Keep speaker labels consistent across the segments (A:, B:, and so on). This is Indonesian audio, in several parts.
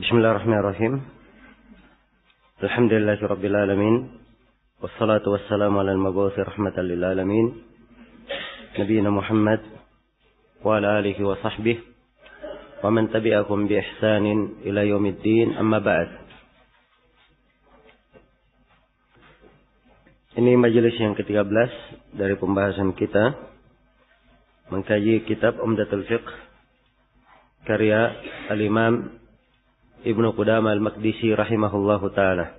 A: Bismillahirrahmanirrahim. Alhamdulillahirabbil alamin. Wassalatu wassalamu ala al-mabu'uts rahmatan lil alamin. Nabiyina Muhammad wa ala alihi wa sahbihi wa man tabi'akum bi ihsanin ila yaumiddin, amma ba'd. Ini majelis yang ke-13 dari pembahasan kita mengkaji kitab Umdatul Fiqh karya Al-Imam Ibnu Qudamah Al-Maqdisi rahimahullahu ta'ala.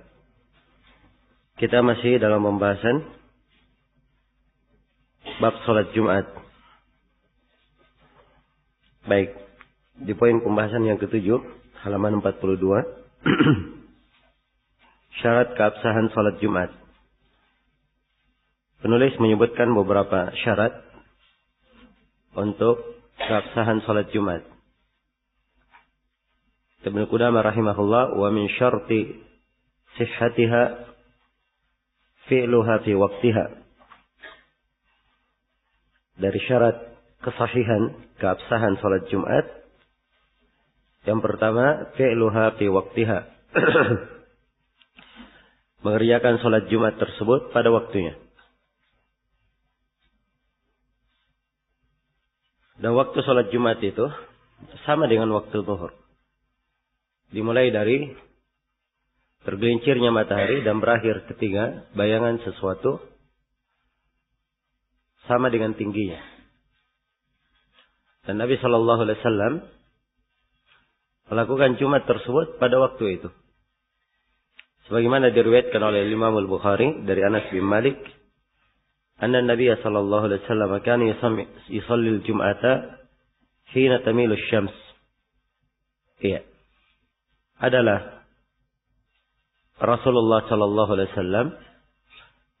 A: Kita masih dalam pembahasan bab salat Jumat. Baik, di poin pembahasan yang ke-7, halaman 42. Syarat keabsahan salat Jumat. Penulis menyebutkan beberapa syarat untuk keabsahan salat Jumat. Ibnu Qudamah rahimahullah, wa min syarti sihhatiha fi'luha fi waqtiha. Dari syarat kesahihan, keabsahan salat Jumat, yang pertama fi'luha fi waqtiha. Mengerjakan salat Jumat tersebut pada waktunya. Dan waktu salat Jumat itu sama dengan waktu zuhur. Dimulai dari tergelincirnya matahari dan berakhir ketika bayangan sesuatu sama dengan tingginya. Dan Nabi Shallallahu Alaihi Wasallam melakukan Jumat tersebut pada waktu itu. Sebagaimana diriwayatkan oleh Imam Al-Bukhari dari Anas bin Malik, anna Nabi Shallallahu Alaihi Wasallam kana yusalli al-Jum'ata hina tamilu asy-syams. Iya. Adalah Rasulullah Sallallahu Alaihi Wasallam,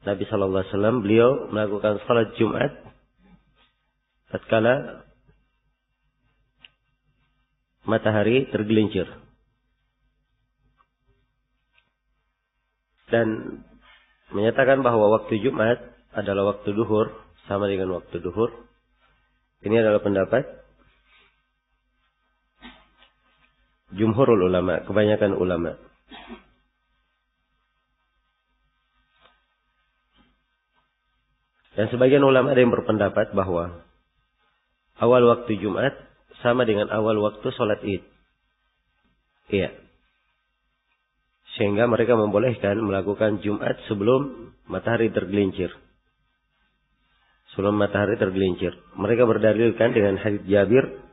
A: Nabi Sallallahu Alaihi Wasallam, beliau melakukan salat Jumat tatkala matahari tergelincir. Dan menyatakan bahwa waktu Jumat adalah waktu duhur, sama dengan waktu duhur. Ini adalah pendapat jumhurul ulama, kebanyakan ulama. Dan sebagian ulama ada yang berpendapat bahwa awal waktu Jumat sama dengan awal waktu sholat Id. Iya. Sehingga mereka membolehkan melakukan Jumat sebelum matahari tergelincir. Sebelum matahari tergelincir. Mereka berdalilkan dengan hadits Jabir.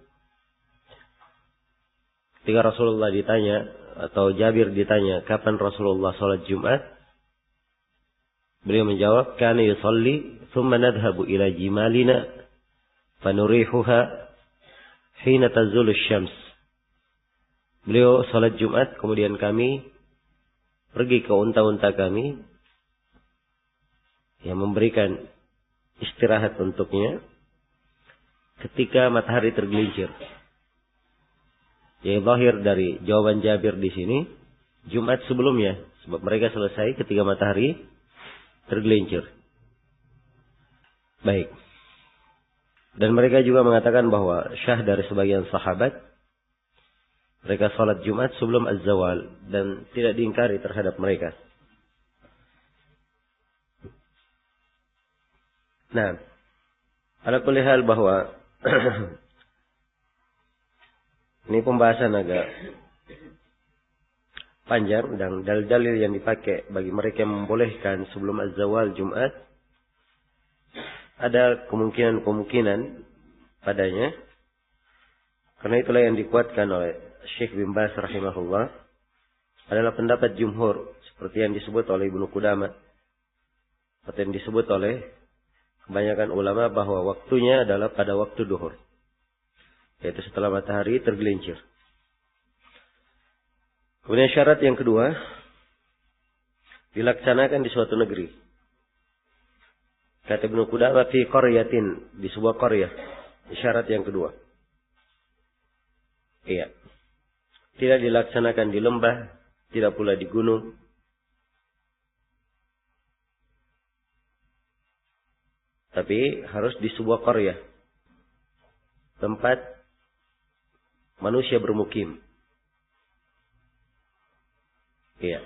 A: Ketika Rasulullah ditanya, atau Jabir ditanya, kapan Rasulullah sholat Jumat? Beliau menjawab, kana yusalli, thumma nadhabu ila jimalina, fanurihuha, hina tazulu syams. Beliau sholat Jumat, kemudian kami pergi ke unta-unta kami, yang memberikan istirahat untuknya, ketika matahari tergelincir. Yang zahir dari jawaban Jabir di sini, Jumat sebelumnya, sebab mereka selesai ketika matahari tergelincir. Baik. Dan mereka juga mengatakan bahwa syah dari sebagian sahabat, mereka salat Jumat sebelum az-zawal dan tidak diingkari terhadap mereka. Nah, ala kulli hal bahwa ini pembahasan agak panjang, dan dalil-dalil yang dipakai bagi mereka yang membolehkan sebelum az-zawal Jumat, ada kemungkinan padanya. Karena itulah yang dikuatkan oleh Syekh bin Baz rahimahullah adalah pendapat jumhur, seperti yang disebut oleh Ibnu Qudamah, atau yang disebut oleh kebanyakan ulama, bahwa waktunya adalah pada waktu duhur, yaitu setelah matahari tergelincir. Kemudian syarat yang kedua, dilaksanakan di suatu negeri. Kata Ibnu Qudamah, fi qaryatin, di sebuah qaryah. Syarat yang kedua. Iya. Tidak dilaksanakan di lembah, tidak pula di gunung. Tapi harus di sebuah qaryah, tempat manusia bermukim. Iya.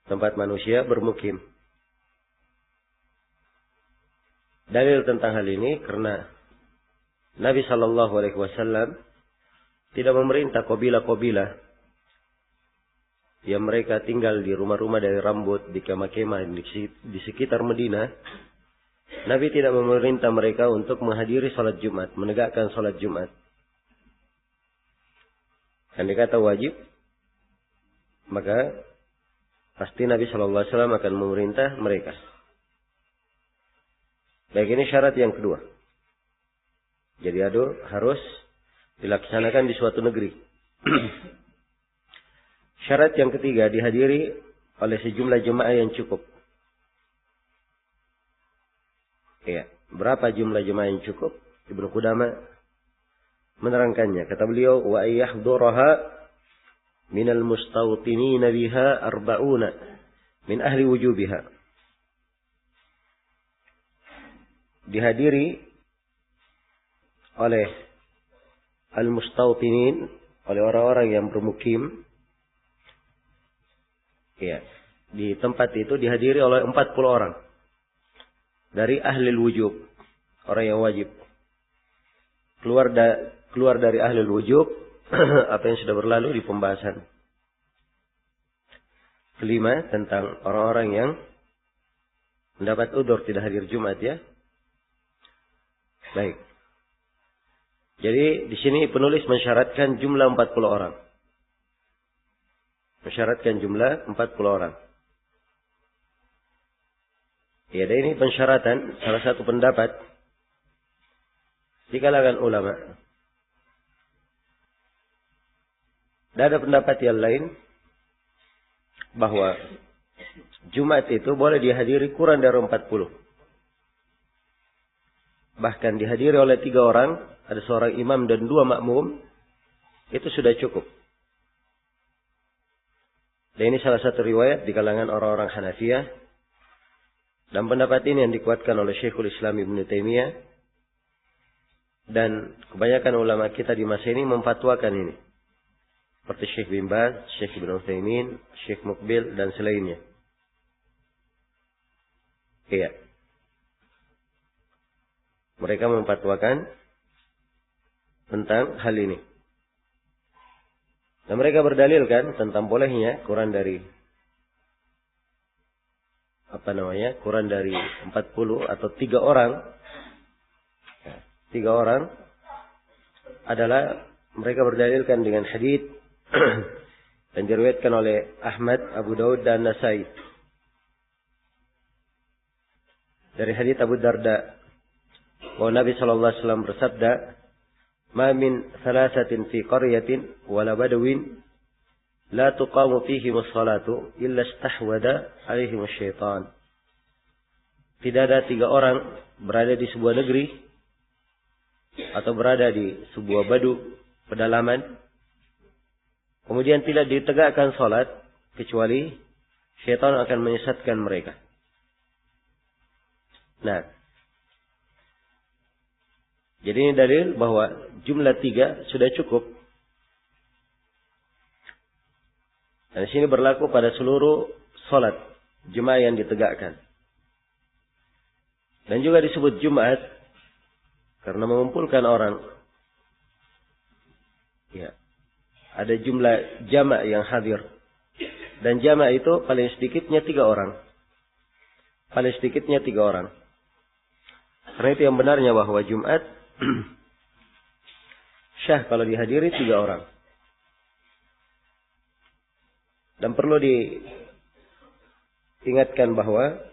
A: Tempat manusia bermukim. Dalil tentang hal ini karena Nabi Shallallahu Alaihi Wasallam tidak memerintah kabilah-kabilah yang mereka tinggal di rumah-rumah dari rambut, di kemah-kemah di sekitar Madinah. Nabi tidak memerintah mereka untuk menghadiri salat Jumat, menegakkan salat Jumat. Kan dikata wajib, maka pasti Nabi Shallallahu Alaihi Wasallam akan memerintah mereka. Baik, ini syarat yang kedua. Jadi harus dilaksanakan di suatu negeri. Syarat yang ketiga, dihadiri oleh sejumlah jemaah yang cukup. Ya, berapa jumlah jemaah yang cukup? Ibnu Qudamah menerangkannya. Kata beliau, wa ayyahduraha minal mustawtinina biha arba'una min ahli wujubiha. Dihadiri oleh al-mustawtinin, oleh orang-orang yang bermukim, ya, di tempat itu dihadiri oleh 40 orang dari ahli wujub, orang yang wajib. Keluar dari ahli wujub apa yang sudah berlalu di pembahasan kelima tentang orang-orang yang mendapat udzur tidak hadir Jumat, ya. Baik. Jadi di sini penulis mensyaratkan jumlah 40 orang. Mensyaratkan jumlah 40 orang. Ya, dan ini pensyaratan salah satu pendapat di kalangan ulama. Dan ada pendapat yang lain bahwa Jumat itu boleh dihadiri kurang dari 40. Bahkan dihadiri oleh 3 orang, ada seorang imam dan 2 makmum, itu sudah cukup. Dan ini salah satu riwayat di kalangan orang-orang Hanafiyah. Dan pendapat ini yang dikuatkan oleh Syekhul Islam Ibnu Taimiyah. Dan kebanyakan ulama kita di masa ini memfatwakan ini. Seperti Syekh bin Baz, Syekh Ibnu Utsaimin, Syekh Muqbil, dan selainnya. Iya. Mereka memfatwakan tentang hal ini. Dan mereka berdalilkan tentang bolehnya kurang dari kurang dari 40 atau 3 orang. 3 orang adalah mereka berdalilkan dengan hadits dan diriwayatkan oleh Ahmad, Abu Daud dan Nasai. Dari hadits Abu Darda bahwa Nabi sallallahu alaihi wasallam bersabda, "Ma min thalathatin fi qaryatin wala badawin la tuqamu fihim as-salatu illa istahwada alaihim asy-syaitan." Tidak ada 3 orang berada di sebuah negeri atau berada di sebuah badu pedalaman kemudian tidak ditegakkan salat kecuali syaitan akan menyesatkan mereka. Nah, jadi ini dalil bahwa jumlah 3 sudah cukup. Dan di sini berlaku pada seluruh salat jemaah yang ditegakkan. Dan juga disebut Jumat karena mengumpulkan orang. Ya. Ada jumlah jama' yang hadir. Dan jama' itu paling sedikitnya 3 orang. Paling sedikitnya 3 orang. Karena itu yang benarnya bahwa Jumat syah kalau dihadiri 3 orang. Dan perlu diingatkan bahwa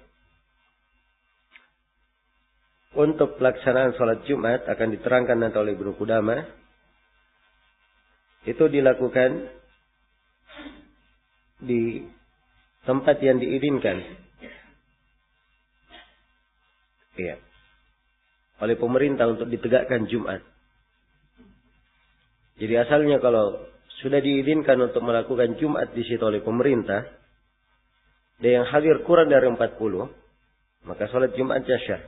A: untuk pelaksanaan sholat Jumat akan diterangkan nanti oleh Ibnu Qudamah. Itu dilakukan di tempat yang diizinkan. Iya. Oleh pemerintah untuk ditegakkan Jumat. Jadi asalnya kalau sudah diizinkan untuk melakukan Jumat di situ oleh pemerintah, dan yang hadir kurang dari 40, maka sholat Jumatnya syah.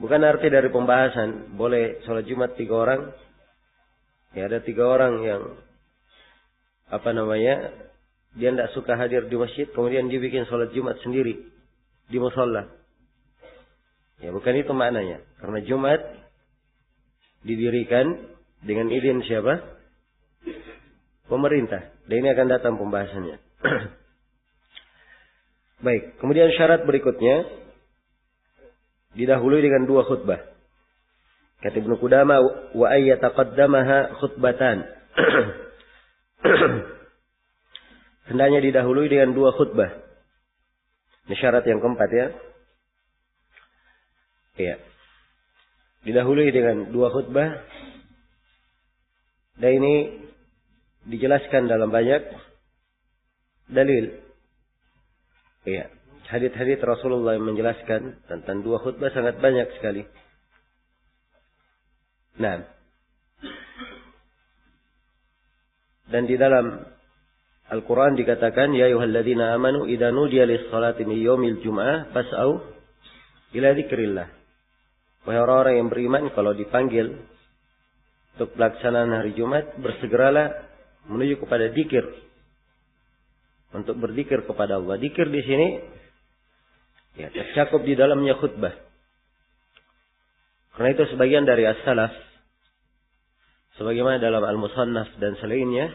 A: Bukan arti dari pembahasan boleh sholat Jumat 3 orang. Ya, ada 3 orang yang dia tidak suka hadir di masjid, kemudian dia bikin sholat Jumat sendiri di musholla. Ya, bukan itu maknanya. Karena Jumat didirikan dengan izin siapa? Pemerintah. Dan ini akan datang pembahasannya. Baik, kemudian syarat berikutnya didahului dengan 2 khutbah. Kata Ibnu Qudamah, wa ayyataqaddamaha khutbatan. Hendaknya didahului dengan 2 khutbah. Ini syarat yang keempat ya. Iya. Didahului dengan 2 khutbah. Dan ini dijelaskan dalam banyak dalil. Iya. Hadits-hadits Rasulullah yang menjelaskan tentang 2 khutbah sangat banyak sekali. Nah. Dan di dalam Al-Quran dikatakan, ya ayyuhalladzina amanu idza nudiya lis-salati min yaumil jum'ah fas'au ila dzikrillah. Wahai orang-orang yang beriman, kalau dipanggil untuk pelaksanaan hari Jumat, bersegeralah menuju kepada dzikir. Untuk berzikir kepada Allah. Dzikir di sini ya tercakup di dalamnya khutbah. Karena itu sebagian dari as-salaf, sebagaimana dalam Al-Musannaf dan selainnya,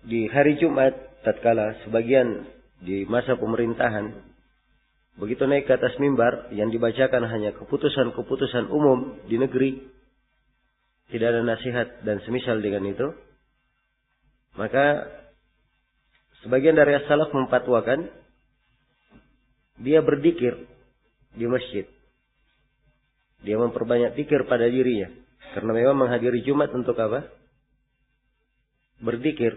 A: di hari Jumat tatkala sebagian di masa pemerintahan begitu naik ke atas mimbar yang dibacakan hanya keputusan-keputusan umum di negeri, tidak ada nasihat dan semisal dengan itu, maka sebagian dari as-salaf memfatwakan dia berzikir di masjid. Dia memperbanyak zikir pada dirinya. Karena memang menghadiri Jumat untuk apa? Berzikir,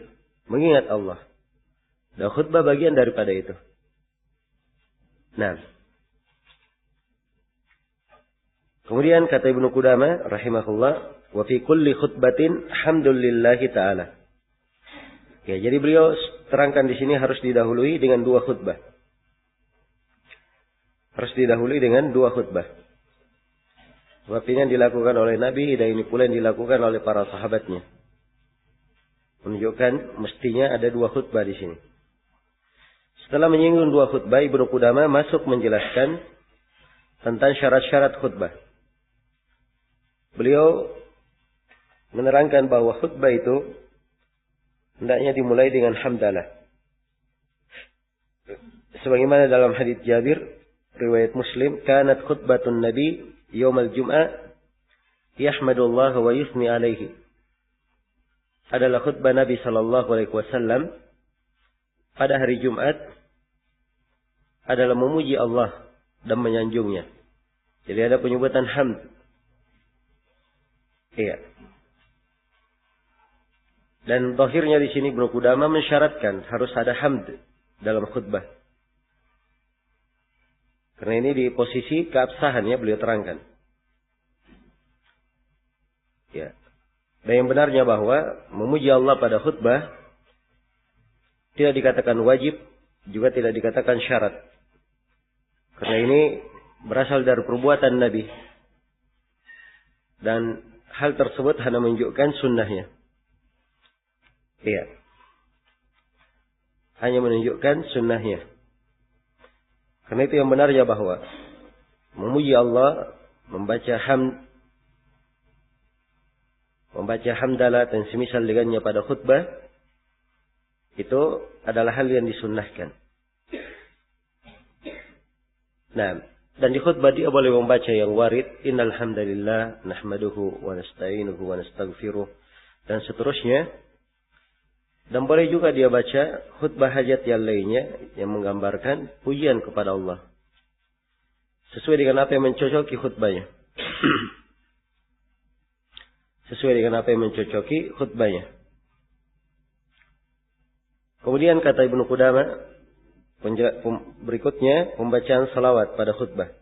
A: mengingat Allah. Dan khutbah bagian daripada itu. Nah. Kemudian kata Ibnu Qudamah rahimahullah, wa fi kulli khutbatin hamdulillahi ta'ala. Ya, jadi beliau terangkan di sini harus didahului dengan 2 khutbah. Harus didahului dengan 2 khutbah. Sebab ini yang dilakukan oleh Nabi dan ini pula yang dilakukan oleh para sahabatnya. Menunjukkan mestinya ada 2 khutbah di sini. Setelah menyinggung 2 khutbah, Ibnu Qudamah masuk menjelaskan tentang syarat-syarat khutbah. Beliau menerangkan bahwa khutbah itu hendaknya dimulai dengan hamdalah. Sebagaimana dalam hadits Jabir, riwayat Muslim, kanat khutbatun Nabi yaumal Jum'ah yahmadullah wa yusni alaihi. Adalah khutbah Nabi sallallahu alaihi wasallam pada hari Jumat adalah memuji Allah dan menyanjungnya. Jadi ada penyebutan hamd. Iya. Dan zahirnya di sini Ibnu Qudamah mensyaratkan harus ada hamd dalam khutbah. Karena ini di posisi keabsahan ya beliau terangkan. Ya. Dan yang benarnya bahwa memuji Allah pada khutbah tidak dikatakan wajib, juga tidak dikatakan syarat. Karena ini berasal dari perbuatan Nabi. Dan hal tersebut hanya menunjukkan sunnahnya. Iya. Hanya menunjukkan sunnahnya. Karena itu yang benarnya bahwa memuji Allah, membaca hamdalah dan semisal dengannya pada khutbah, itu adalah hal yang disunnahkan. Nah, dan di khutbah dia boleh membaca yang warid, innal hamdalillah nahmaduhu wa nasta'inuhu wa nastaghfiruh dan seterusnya. Dan boleh juga dia baca khutbah hajat yang lainnya yang menggambarkan pujian kepada Allah. Sesuai dengan apa yang mencocoki khutbahnya. Sesuai dengan apa yang mencocoki khutbahnya. Kemudian kata Ibnu Qudamah, berikutnya pembacaan salawat pada khutbah.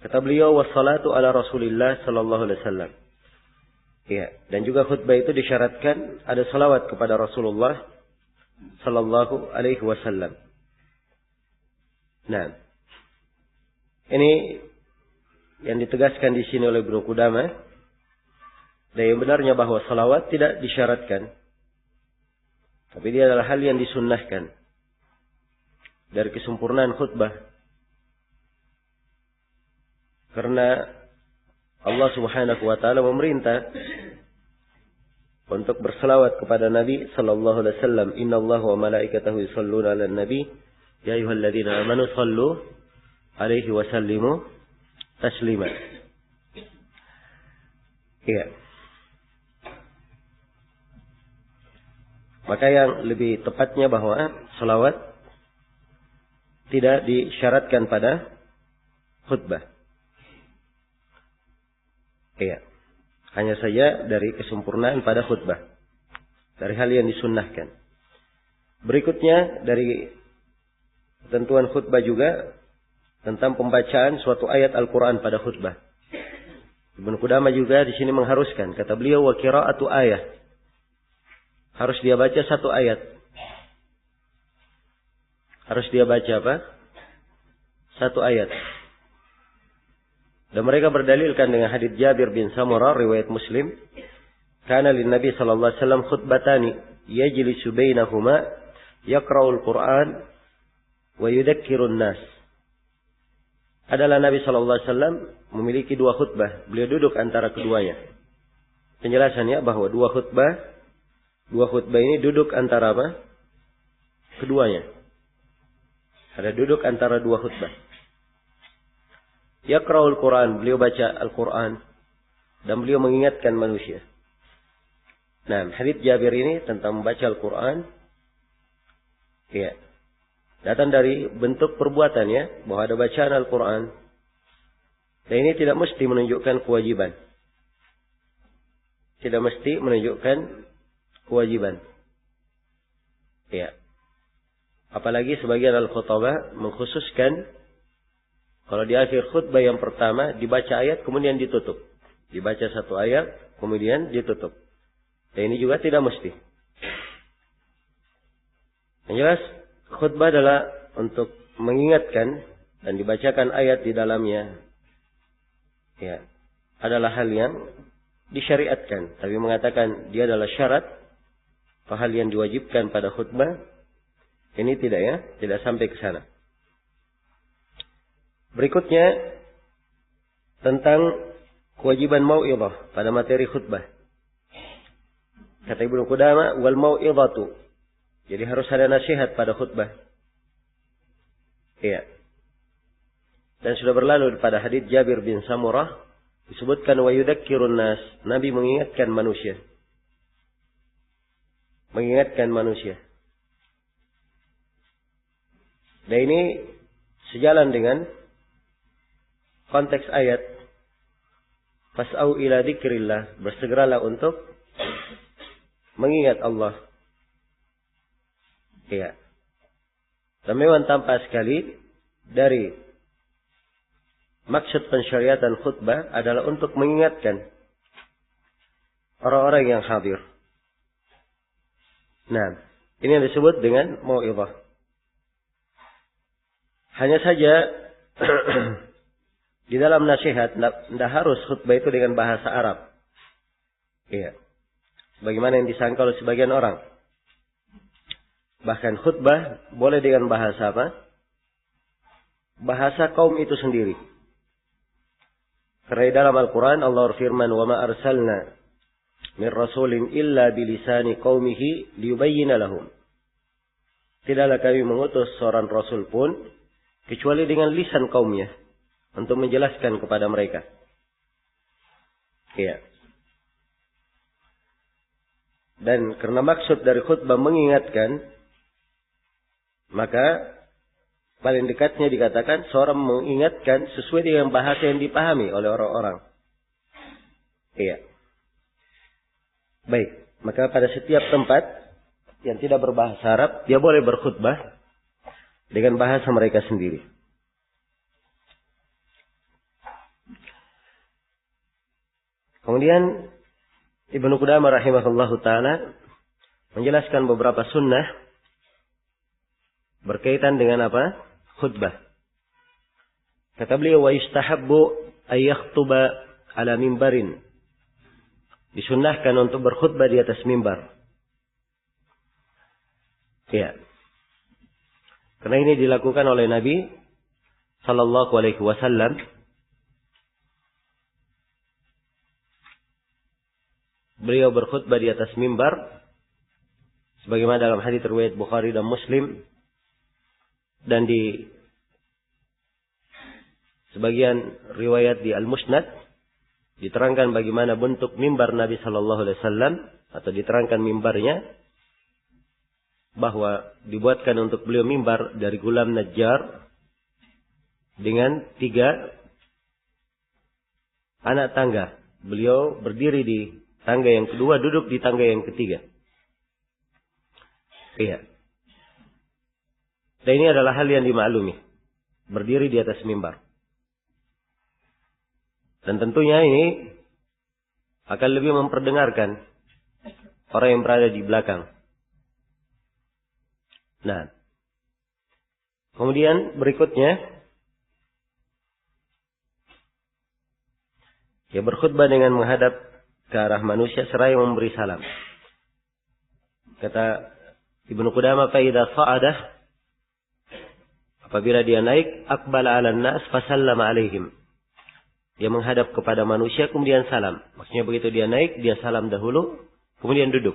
A: Kata beliau, wassalatu ala Rasulillah sallallahu alaihi wasallam. Ya, dan juga khutbah itu disyaratkan ada salawat kepada Rasulullah sallallahu alaihi wasallam. Nah, ini yang ditegaskan di sini oleh Ibnu Qudamah Dan yang benarnya bahwa salawat tidak disyaratkan. Tapi dia adalah hal yang disunnahkan. Dari kesempurnaan khutbah. Karena Allah subhanahu wa ta'ala memerintah untuk berselawat kepada Nabi sallallahu alaihi wasallam. Inna Allah wa malaikatahu yusalluna 'alan nabi ya ayyuhalladzina amanu sallu alaihi wa sallimu taslima. Iya. Maka yang lebih tepatnya bahwa selawat tidak disyaratkan pada khutbah. Iya. Hanya saja dari kesempurnaan pada khutbah. Dari hal yang disunnahkan. Berikutnya dari ketentuan khutbah juga tentang pembacaan suatu ayat Al-Quran pada khutbah. Ibnu Qudamah juga di sini mengharuskan. Kata beliau, wa qira'atu ayat. Harus dia baca satu ayat. Harus dia baca apa? Satu ayat. Dan mereka berdalilkan dengan hadits Jabir bin Samurah riwayat Muslim, kana lin Nabi sallallahu alaihi wasallam khutbatani yajlisu bainahuma yaqra'ul Qur'an wa yudzakkirun nas. Adalah Nabi sallallahu alaihi wasallam memiliki dua khutbah, beliau duduk antara keduanya. Penjelasannya bahwa dua khutbah ini duduk antara apa? Keduanya. Ada duduk antara dua khutbah. Yaqra'ul Quran, beliau baca Al-Quran dan beliau mengingatkan manusia. Nah, hadits Jabir ini tentang membaca Al-Quran, ya, datang dari bentuk perbuatan ya, bahwa ada bacaan Al-Quran. Dan ini tidak mesti menunjukkan kewajiban. Tidak mesti menunjukkan kewajiban. Ya. Apalagi sebagian al-khutabah mengkhususkan kalau di akhir khutbah yang pertama dibaca ayat kemudian ditutup. Dibaca satu ayat kemudian ditutup. Dan ini juga tidak mesti. Yang jelas khutbah adalah untuk mengingatkan dan dibacakan ayat di dalamnya. Ya, adalah hal yang disyariatkan. Tapi mengatakan dia adalah syarat atau hal yang diwajibkan pada khutbah. Ini tidak ya, tidak sampai ke sana. Berikutnya tentang kewajiban mau'idhah pada materi khutbah. Kata Ibnu Qudamah, wal mau'idhatu. Jadi harus ada nasihat pada khutbah. Iya. Dan sudah berlalu pada hadits Jabir bin Samurah disebutkan wa yudakkirun nas, Nabi mengingatkan manusia. Mengingatkan manusia. Dan ini sejalan dengan konteks ayat fas'au ila dzikrillah, bersegeralah untuk mengingat Allah. Iya. Dan memang tampak sekali dari maksud pensyariatan khutbah adalah untuk mengingatkan orang-orang yang hadir. Nah, ini yang disebut dengan mau'izah. Hanya saja di dalam nasihat, tidak harus khutbah itu dengan bahasa Arab. Iya. Sebagaimana yang disangka oleh sebagian orang. Bahkan khutbah boleh dengan bahasa apa? Bahasa kaum itu sendiri. Karena dalam Al-Quran Allah berfirman, وَمَا أَرْسَلْنَا مِنْ رَسُولٍ إِلَّا بِلِسَانِ قَوْمِهِ لِيُبَيِّنَ لَهُمْ. Tidaklah kami mengutus seorang Rasul pun, kecuali dengan lisan kaumnya. Untuk menjelaskan kepada mereka. Iya. Dan karena maksud dari khutbah mengingatkan, maka paling dekatnya dikatakan seorang mengingatkan sesuai dengan bahasa yang dipahami oleh orang-orang. Iya. Baik. Maka pada setiap tempat yang tidak berbahasa Arab, dia boleh berkhutbah dengan bahasa mereka sendiri. Kemudian Ibnu Qudamah rahimahullahu ta'ala menjelaskan beberapa sunnah berkaitan dengan apa? Khutbah. Kata beliau, wa yustahabbu ay yakhtuba ala mimbarin disunnahkan untuk berkhutbah di atas mimbar. Ya. Karena ini dilakukan oleh Nabi sallallahu alaihi wasallam. Beliau berkhutbah di atas mimbar sebagaimana dalam hadits riwayat Bukhari dan Muslim, dan di sebagian riwayat di Al-Musnad diterangkan bagaimana bentuk mimbar Nabi sallallahu alaihi wasallam, atau diterangkan mimbarnya bahwa dibuatkan untuk beliau mimbar dari gulam najjar dengan 3 anak tangga. Beliau berdiri di tangga yang kedua, duduk di tangga yang ketiga. Iya. Dan ini adalah hal yang dimaklumi, berdiri di atas mimbar. Dan tentunya ini akan lebih memperdengarkan orang yang berada di belakang. Nah, kemudian berikutnya, ya berkhutbah dengan menghadap ke arah manusia seraya memberi salam. Kata Ibnu Qudamah, "Faida sa'adah," apabila dia naik, "aqbala 'alan nas fasallama 'alaihim." Dia menghadap kepada manusia kemudian salam. Maksudnya begitu dia naik, dia salam dahulu, kemudian duduk.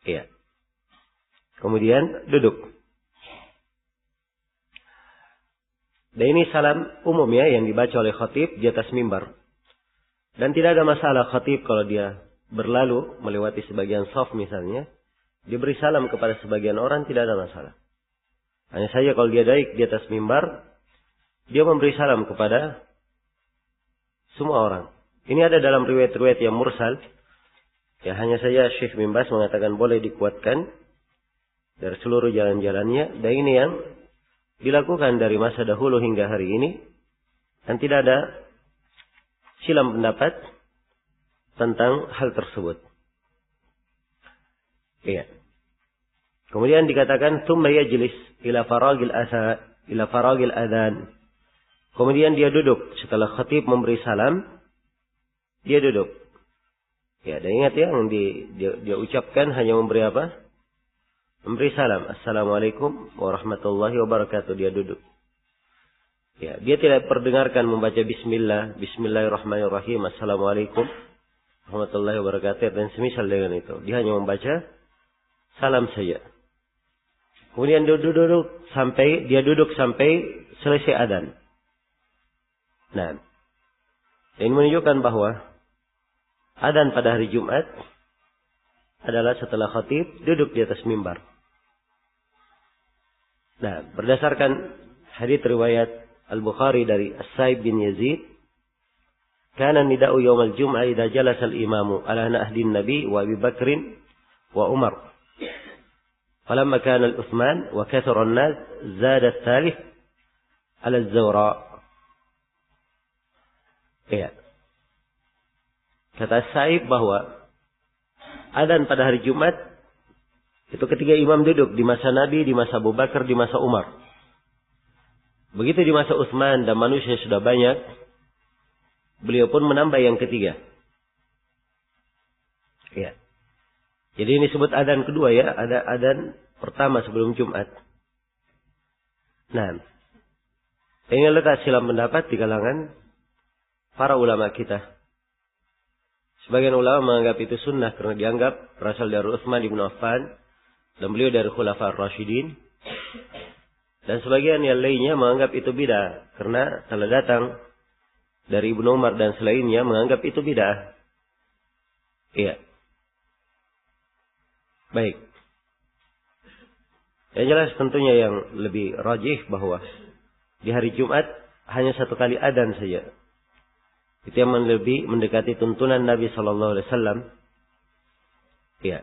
A: Iya. Kemudian duduk. Dan ini salam umum ya, yang dibaca oleh khatib di atas mimbar. Dan tidak ada masalah khatib kalau dia berlalu melewati sebagian shaf misalnya, diberi salam kepada sebagian orang, tidak ada masalah. Hanya saja kalau dia naik di atas mimbar, dia memberi salam kepada semua orang. Ini ada dalam riwayat-riwayat yang mursal. Ya, hanya saja Syekh bin Baz mengatakan boleh dikuatkan dari seluruh jalan-jalannya. Dan ini yang dilakukan dari masa dahulu hingga hari ini. Dan tidak ada silam pendapat tentang hal tersebut. Iya. Kemudian dikatakan thumma yajlis ila faragil adhan. Kemudian dia duduk setelah khatib memberi salam, dia duduk. Ya, dan ingat ya, yang dia ucapkan hanya memberi apa? Memberi salam. Assalamualaikum warahmatullahi wabarakatuh. Dia duduk. Ya, dia tidak perdengarkan membaca bismillah, bismillahirrahmanirrahim, assalamualaikum warahmatullahi wabarakatuh, dan semisal dengan itu. Dia hanya membaca salam saja. Kemudian dia duduk sampai selesai adzan. Nah, ini menunjukkan bahwa adzan pada hari Jumat adalah setelah khatib duduk di atas mimbar. Nah, berdasarkan hadits riwayat Al-Bukhari dari As-Sa'ib bin Yazid, kana nida'u yawmal jum'ah idza jalasa al-imamu ala nahdin nabi wa Abi Bakrin wa Umar. Falamma kana al-Uthman wa kathara an-nas zada al-thalith ala az-zawra. Ya. Kata Sa'ib bahwa adzan pada hari Jumat itu ketika imam duduk di masa Nabi, di masa Abu Bakar, di masa Umar. Begitu di masa Utsman dan manusia sudah banyak, beliau pun menambah yang ketiga. Ya. Jadi ini disebut adzan kedua ya, ada adzan pertama sebelum Jumat. Nah, ini letak silam pendapat di kalangan para ulama kita. Sebagian ulama menganggap itu sunnah karena dianggap berasal dari Utsman bin Affan dan beliau dari Khulafaur Rasyidin. Dan sebagian yang lainnya menganggap itu bid'ah karena telah datang dari Ibnu Umar dan selainnya menganggap itu bid'ah. Iya. Baik. Yang jelas tentunya yang lebih rajih bahwa di hari Jumat hanya satu kali adzan saja. Itu yang lebih mendekati tuntunan Nabi sallallahu alaihi wasallam. Iya.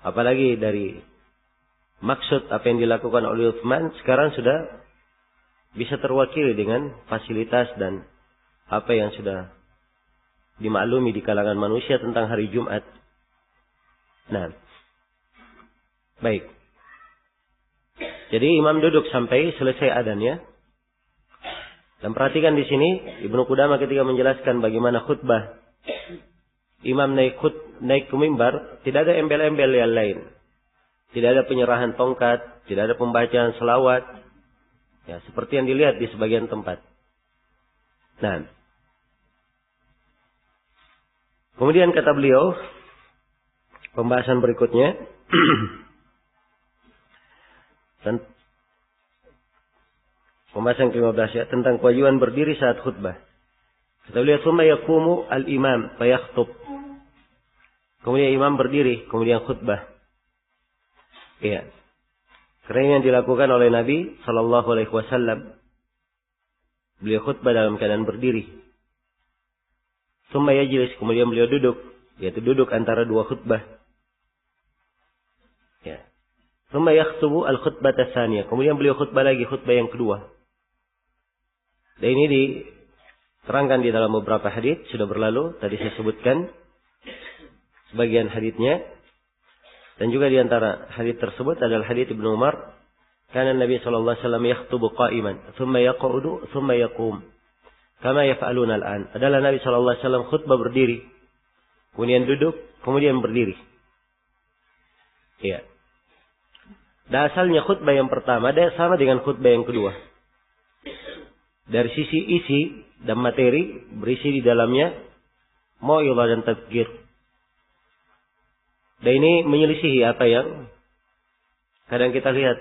A: Apalagi dari maksud apa yang dilakukan oleh Utsman sekarang sudah bisa terwakili dengan fasilitas dan apa yang sudah dimaklumi di kalangan manusia tentang hari Jumat. Nah, baik. Jadi imam duduk sampai selesai adzannya. Dan perhatikan di sini Ibnu Qudamah ketika menjelaskan bagaimana khutbah imam naik ke mimbar, tidak ada embel-embel yang lain. Tidak ada penyerahan tongkat, tidak ada pembacaan selawat. Ya, seperti yang dilihat di sebagian tempat. Nah, kemudian kata beliau, pembahasan berikutnya pembahasan ke-15 ya, tentang kewajiban berdiri saat khutbah. Kata beliau, "Tsumma yaqumu al-imam fa yakhthub." Kemudian imam berdiri, kemudian khutbah. Iya. Karena ini yang dilakukan oleh Nabi sallallahu alaihi wasallam. Beliau khutbah dalam keadaan berdiri. Tsumma yajlis, kemudian beliau duduk, yaitu duduk antara dua khutbah. Ya. Tsumma yakhtubu al-khutbah tsaniyah, kemudian beliau khutbah lagi, khutbah yang kedua. Dan ini diterangkan di dalam beberapa hadits, sudah berlalu, tadi saya sebutkan sebagian haditsnya. Dan juga di antara hadits tersebut adalah hadits Ibnu Umar, kana Nabi sallallahu alaihi wasallam yakhutubu qa'iman, thumma yaqudu, thumma yaqum, kama yaf'aluna al-an. Adalah Nabi sallallahu alaihi wasallam khutbah berdiri, kemudian duduk, kemudian berdiri. Iya. Dan asalnya khutbah yang pertama ada sama dengan khutbah yang kedua. Dari sisi isi dan materi, berisi di dalamnya mau'izah dan tadzkir. Dan ini menyelisihi apa yang kadang kita lihat,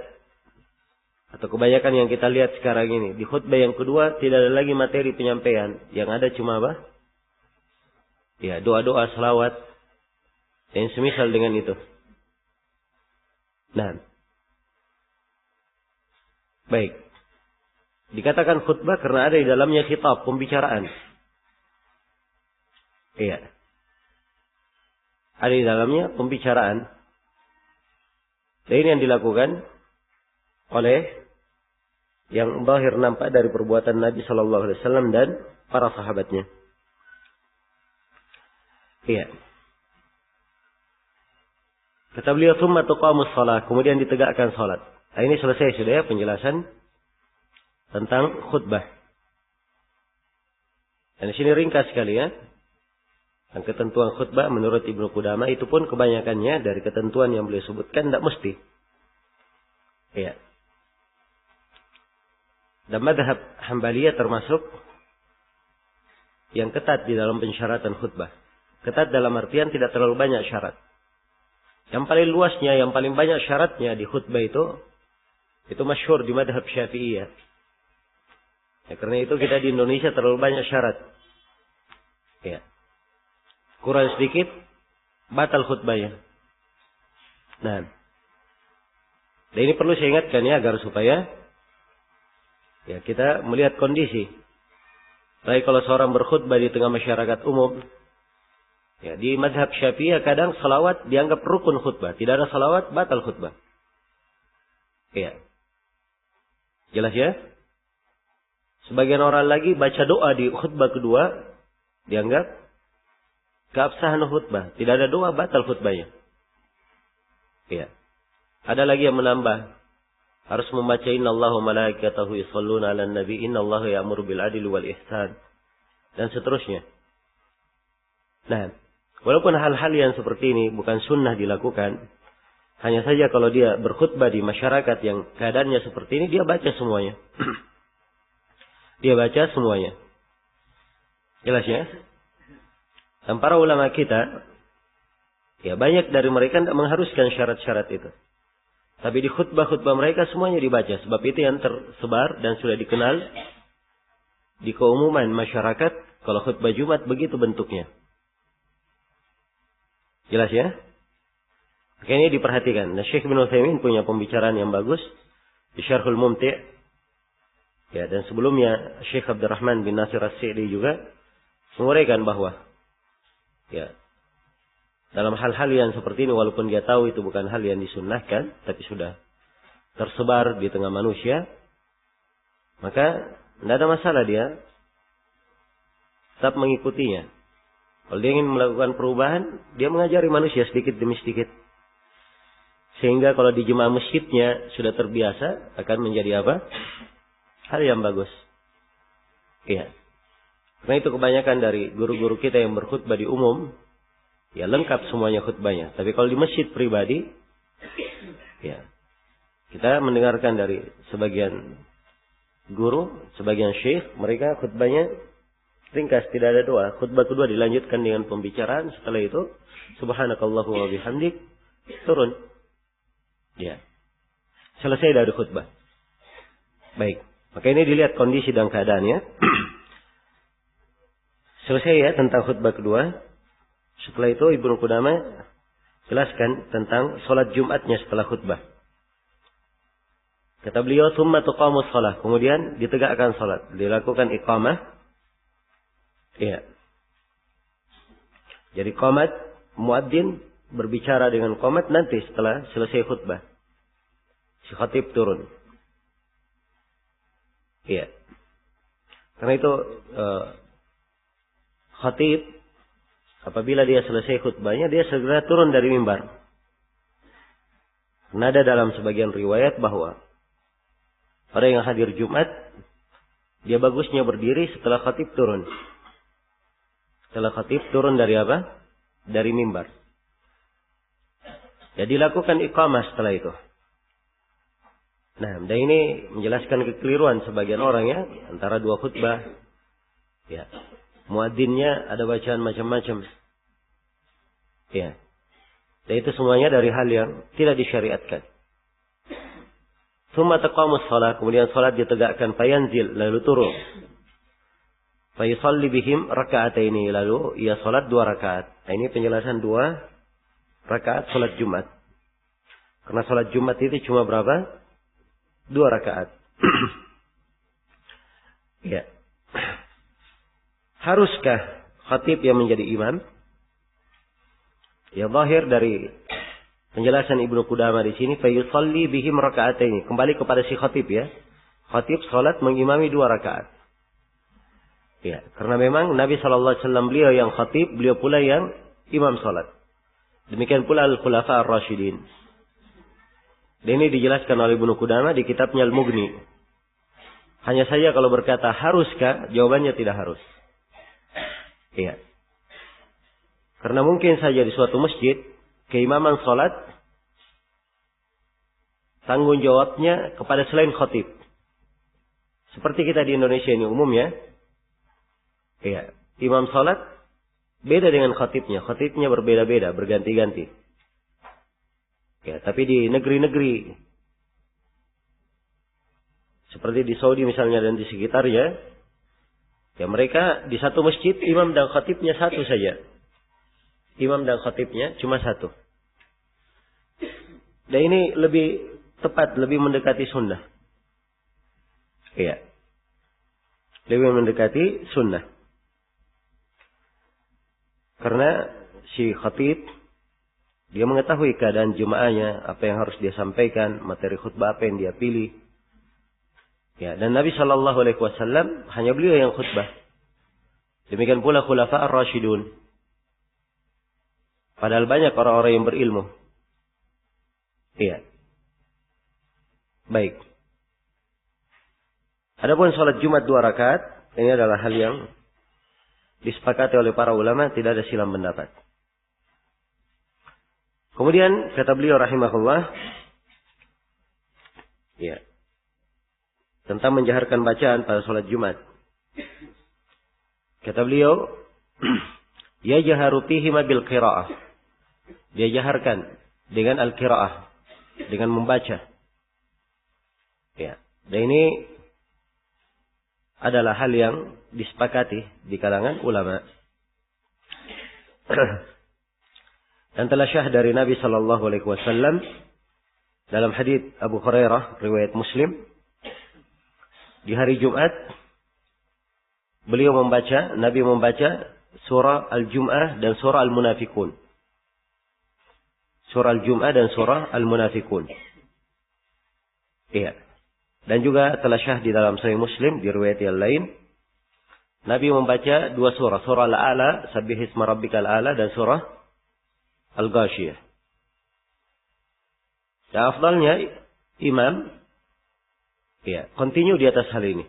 A: atau kebanyakan yang kita lihat sekarang ini. Di khutbah yang kedua tidak ada lagi materi penyampaian. Yang ada cuma apa? Ya, doa-doa, selawat, dan semisal dengan itu. Nah, baik. Dikatakan khutbah karena ada di dalamnya khitab, pembicaraan. Iya. Ada di dalamnya pembicaraan. Dan ini yang dilakukan oleh yang zahir nampak dari perbuatan Nabi sallallahu alaihi wasallam dan para sahabatnya. Iya. Kata beliau, "Tsumma tuqamus shalah", kemudian ditegakkan salat. Nah, ini selesai sudah ya penjelasan tentang khutbah. Dan di sini ringkas sekali ya. Dan ketentuan khutbah menurut Ibnu Qudamah itu pun kebanyakannya dari ketentuan yang beliau sebutkan tidak mesti. Iya. Dan madhab Hambaliyah termasuk yang ketat di dalam pensyaratan khutbah. Ketat dalam artian tidak terlalu banyak syarat. Yang paling luasnya, yang paling banyak syaratnya di khutbah itu masyhur di madhab Syafi'iyah. Ya, karena itu kita di Indonesia terlalu banyak syarat. Ya. Kurang sedikit, batal khutbahnya. Nah, dan ini perlu saya ingatkan ya, agar supaya ya kita melihat kondisi. Baik kalau seorang berkhutbah di tengah masyarakat umum, ya di mazhab Syafi'iyah kadang salawat dianggap rukun khutbah. Tidak ada salawat, batal khutbah. Ya. Jelas ya? Sebagian orang lagi baca doa di khutbah kedua, dianggap keabsahan khutbah. Tidak ada doa, batal khutbahnya. Iya. Ada lagi yang menambah. Harus membaca innallaha wa malaikatahu yusholluna 'alan nabi, innallaha ya'muru bil 'adli wal ihsan. Dan seterusnya. Nah, walaupun hal-hal yang seperti ini bukan sunnah dilakukan, hanya saja kalau dia berkhutbah di masyarakat yang keadaannya seperti ini, dia baca semuanya. Dia baca semuanya. Jelas ya? Dan para ulama kita, ya banyak dari mereka tidak mengharuskan syarat-syarat itu. Tapi di khutbah-khutbah mereka semuanya dibaca. Sebab itu yang tersebar dan sudah dikenal di keumuman masyarakat, kalau khutbah Jumat begitu bentuknya. Jelas ya? Oke, ini diperhatikan. Nah, Syekh bin Utsaimin punya pembicaraan yang bagus di Syarhul Mumti'. Ya, dan sebelumnya Syekh Abdurrahman bin Nasir As-Sa'di juga menguraikan bahwa ya, dalam hal-hal yang seperti ini, walaupun dia tahu itu bukan hal yang disunnahkan, tapi sudah tersebar di tengah manusia, maka tidak ada masalah dia tetap mengikutinya. Kalau dia ingin melakukan perubahan, dia mengajari manusia sedikit demi sedikit. Sehingga kalau di jemaah masjidnya sudah terbiasa, akan menjadi apa? Hal yang bagus. Iya. Karena itu kebanyakan dari guru-guru kita yang berkhutbah di umum, ya lengkap semuanya khutbahnya. Tapi kalau di masjid pribadi, ya kita mendengarkan dari sebagian guru, sebagian syekh, mereka khutbahnya ringkas, tidak ada doa. Khutbah kedua dilanjutkan dengan pembicaraan. Setelah itu, subhanakallahu wa bihamdik, turun. Ya. Selesai dari khutbah. Baik. Maka ini dilihat kondisi dan keadaannya. Selesai ya tentang khutbah kedua. Setelah itu Ibnu Qudamah jelaskan tentang sholat Jumatnya setelah khutbah. Kata beliau, "Tsumma tuqamus shalah." Kemudian ditegakkan salat, dilakukan iqamah. Iya. Jadi qomat, muadzin berbicara dengan qomat nanti setelah selesai khutbah. Si khatib turun. Iya. Karena itu khatib apabila dia selesai khutbahnya, dia segera turun dari mimbar. Karena ada dalam sebagian riwayat bahwa orang yang hadir Jumat, dia bagusnya berdiri setelah khatib turun. Setelah khatib turun dari apa? Dari mimbar. Jadi lakukan iqamah setelah itu. Nah, dan ini menjelaskan kekeliruan sebagian orang ya, antara dua khutbah. Ya. Muadzinnya ada bacaan macam-macam. Ya. Dan itu semuanya dari hal yang tidak disyariatkan. Tsumma taqamus shalah, kemudian salat ditegakkan, fayanzil, lalu turun. Fa yusalli bihim raka'ataini, lalu ia salat 2 rakaat. Nah, ini penjelasan 2 rakaat salat Jumat. Karena salat Jumat itu cuma berapa? 2 rakaat. Ya. Haruskah khatib yang menjadi imam? Ya, zahir dari penjelasan Ibnu Qudamah di sini, fa yusalli bihim raka'ataini. Kembali kepada si khatib ya. Khatib salat mengimami 2 rakaat. Ya, karena memang Nabi SAW beliau yang khatib, beliau pula yang imam salat. Demikian pula al-khulafa ar-rasyidin. Dan ini dijelaskan oleh Ibnu Qudamah di kitabnya Al-Mughni. Hanya saja kalau berkata haruskah, jawabannya tidak harus. Iya. Karena mungkin saja di suatu masjid, keimaman salat, tanggung jawabnya kepada selain khatib. Seperti kita di Indonesia ini umumnya. Iya. Imam salat beda dengan khatibnya. Khatibnya berbeda-beda, berganti-ganti. Ya, tapi di negeri-negeri seperti di Saudi misalnya dan di sekitarnya, ya mereka di satu masjid imam dan khatibnya satu saja. Imam dan khatibnya cuma satu. Dan ini lebih tepat, lebih mendekati sunnah. Iya. Lebih mendekati sunnah. Karena si khatib dia mengetahui keadaan jemaahnya, apa yang harus dia sampaikan, materi khutbah apa yang dia pilih. Ya, dan Nabi Shallallahu Alaihi Wasallam hanya beliau yang khutbah. Demikian pula khulafa ar-rasyidun. Padahal banyak orang-orang yang berilmu. Iya. Baik. Adapun salat Jumat 2 rakaat, ini adalah hal yang disepakati oleh para ulama, tidak ada silang pendapat. Kemudian kata beliau rahimahullah, ya, tentang menjaharkan bacaan pada salat Jumat. Kata beliau, ya jaharu fihi bil qiraah. Dia jaharkan dengan al-qiraah, dengan membaca. Ya, dan ini adalah hal yang disepakati di kalangan ulama. Dan telah syah dari Nabi Shallallahu Alaihi Wasallam dalam hadits Abu Hurairah riwayat Muslim, di hari Jumat Nabi membaca surah Al-Jum'ah dan surah Al-Munafikun. Surah Al-Jum'ah dan surah Al-Munafikun. Iya. Dan juga telah syah di dalam Sahih Muslim di riwayat yang lain, Nabi membaca 2 surah, surah Al-A'la, Sabbihisma Rabbikal A'la, dan surah Al-Ghashiyah. Dan afdalnya imam, ya, continue di atas hal ini.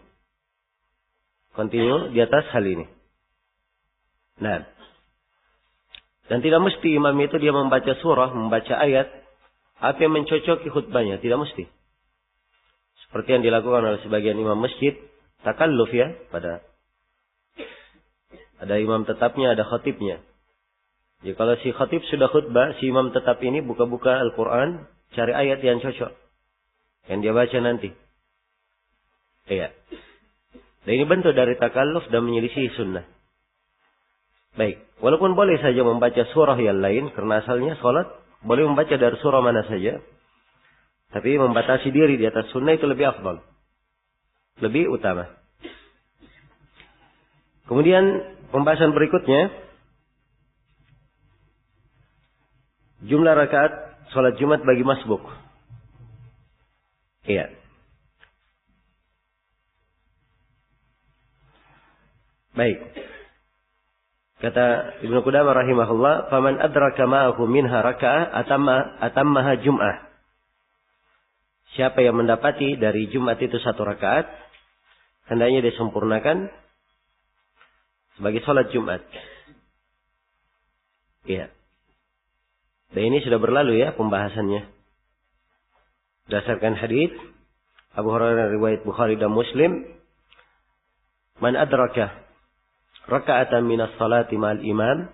A: Kontinu di atas hal ini. Nah. Dan tidak mesti imam itu dia membaca surah, membaca ayat. Apa yang mencocoki khutbahnya. Tidak mesti. Seperti yang dilakukan oleh sebagian imam masjid. Takalluf ya. Ada imam tetapnya, ada khatibnya. Jadi kalau si khatib sudah khutbah, si imam tetap ini buka-buka Al-Quran. Cari ayat yang cocok. Yang dia baca nanti. Iya. Dan ini bentuk dari takalluf dan menyelisih sunnah. Baik. Walaupun boleh saja membaca surah yang lain. Karena asalnya sholat. Boleh membaca dari surah mana saja. Tapi membatasi diri di atas sunnah itu lebih afdal. Lebih utama. Kemudian pembahasan berikutnya. Jumlah rakaat sholat Jumat bagi masbuk. Iya. Baik. Kata Ibnu Qudamah rahimahullah, "Faman adraka ma'ahu minha raka'ah atammaha jum'ah." Siapa yang mendapati dari Jumat itu 1 rakaat, hendaknya disempurnakan sebagai salat Jumat. Iya. Dan ini sudah berlalu ya pembahasannya. Berdasarkan hadis Abu Hurairah riwayat Bukhari dan Muslim, "Man adraka raka'atan minas salati ma'al imam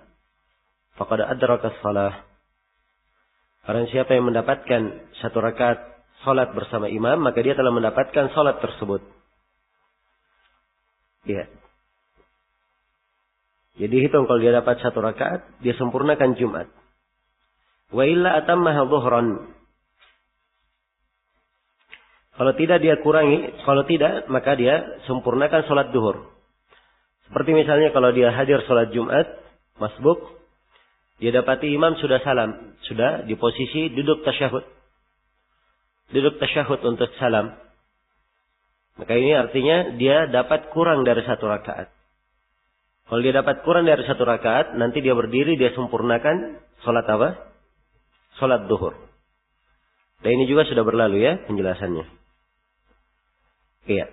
A: faqad adraka as-salah." Barang siapa yang mendapatkan 1 rakaat salat bersama imam, maka dia telah mendapatkan salat tersebut. Ya. Jadi hitung kalau dia dapat 1 rakaat, dia sempurnakan Jumat. Wa illa atammaha dhuhran. Kalau tidak dia kurangi, kalau tidak maka dia sempurnakan salat duhur. Seperti misalnya kalau dia hadir sholat Jumat, masbuk, dia dapati imam sudah salam. Sudah di posisi duduk tasyahud. Duduk tasyahud untuk salam. Maka ini artinya dia dapat kurang dari 1 rakaat. Kalau dia dapat kurang dari 1 rakaat, nanti dia berdiri, dia sempurnakan sholat apa? Sholat duhur. Dan ini juga sudah berlalu ya penjelasannya. Iya.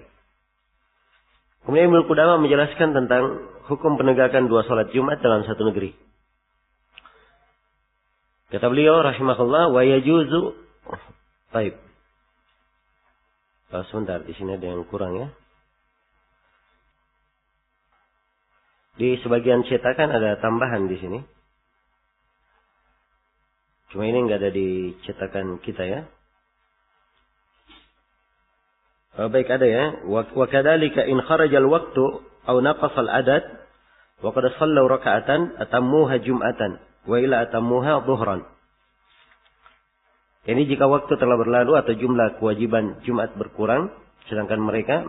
A: Kemudian Ibnu Qudamah menjelaskan tentang hukum penegakan 2 salat Jumat dalam satu negeri. Kata beliau rahimahullah, wa yajuzu. Baik. Sebentar, di sini ada yang kurang ya. Di sebagian cetakan ada tambahan di sini. Cuma ini enggak ada di cetakan kita ya. Baik ada ya. Wa kadzalika in kharajal waqtu aw naqasa al-adad wa qad sallu raka'atan atammuha jum'atan wa ila atammuha dhuhran. Ini jika waktu telah berlalu atau jumlah kewajiban Jumat berkurang, sedangkan mereka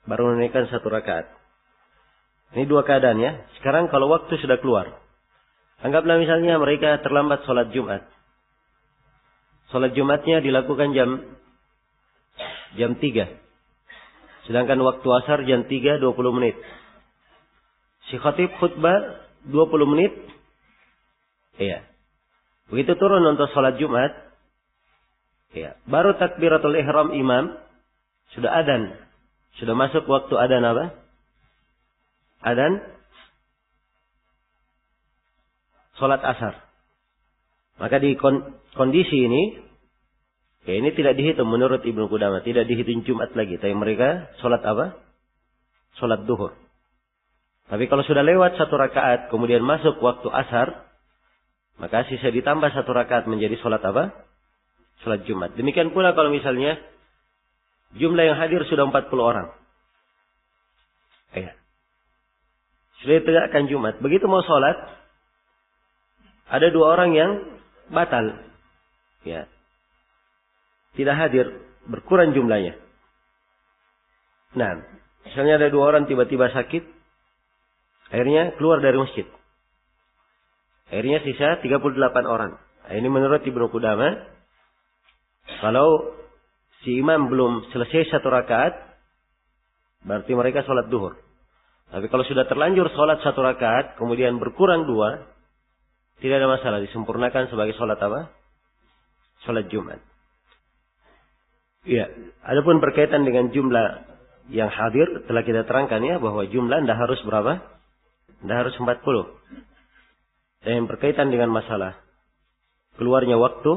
A: baru menunaikan 1 rakaat. Ini 2 keadaan ya. Sekarang kalau waktu sudah keluar. Anggaplah misalnya mereka terlambat sholat Jumat. Sholat Jumatnya dilakukan jam 3. Sedangkan waktu asar jam 3:20 menit. Si khatib khutbah 20 menit. Iya. Begitu turun untuk sholat Jumat. Iya. Baru takbiratul ihram imam. Sudah adzan. Sudah masuk waktu adzan apa? Adzan sholat asar. Maka di kondisi ini, ya ini tidak dihitung menurut Ibnu Qudamah. Tidak dihitung Jumat lagi. Tapi mereka sholat apa? Sholat duhur. Tapi kalau sudah lewat 1 rakaat, kemudian masuk waktu asar, maka sisa ditambah 1 rakaat menjadi sholat apa? Sholat Jumat. Demikian pula kalau misalnya jumlah yang hadir sudah 40 orang. Ya. Sudah ditegakkan Jumat. Begitu mau sholat, ada 2 orang yang batal. Ya. Tidak hadir, berkurang jumlahnya. Nah, misalnya ada 2 orang tiba-tiba sakit, akhirnya keluar dari masjid. Akhirnya sisa 38 orang. Nah, ini menurut Ibnu Qudamah, kalau si imam belum selesai 1 rakaat, berarti mereka sholat duhur. Tapi kalau sudah terlanjur sholat 1 rakaat, kemudian berkurang 2, tidak ada masalah, disempurnakan sebagai sholat apa? Sholat Jumat. Iya. Adapun berkaitan dengan jumlah yang hadir telah kita terangkan ya bahwa jumlah tidak harus berapa? Tidak harus 40. Dan yang berkaitan dengan masalah keluarnya waktu,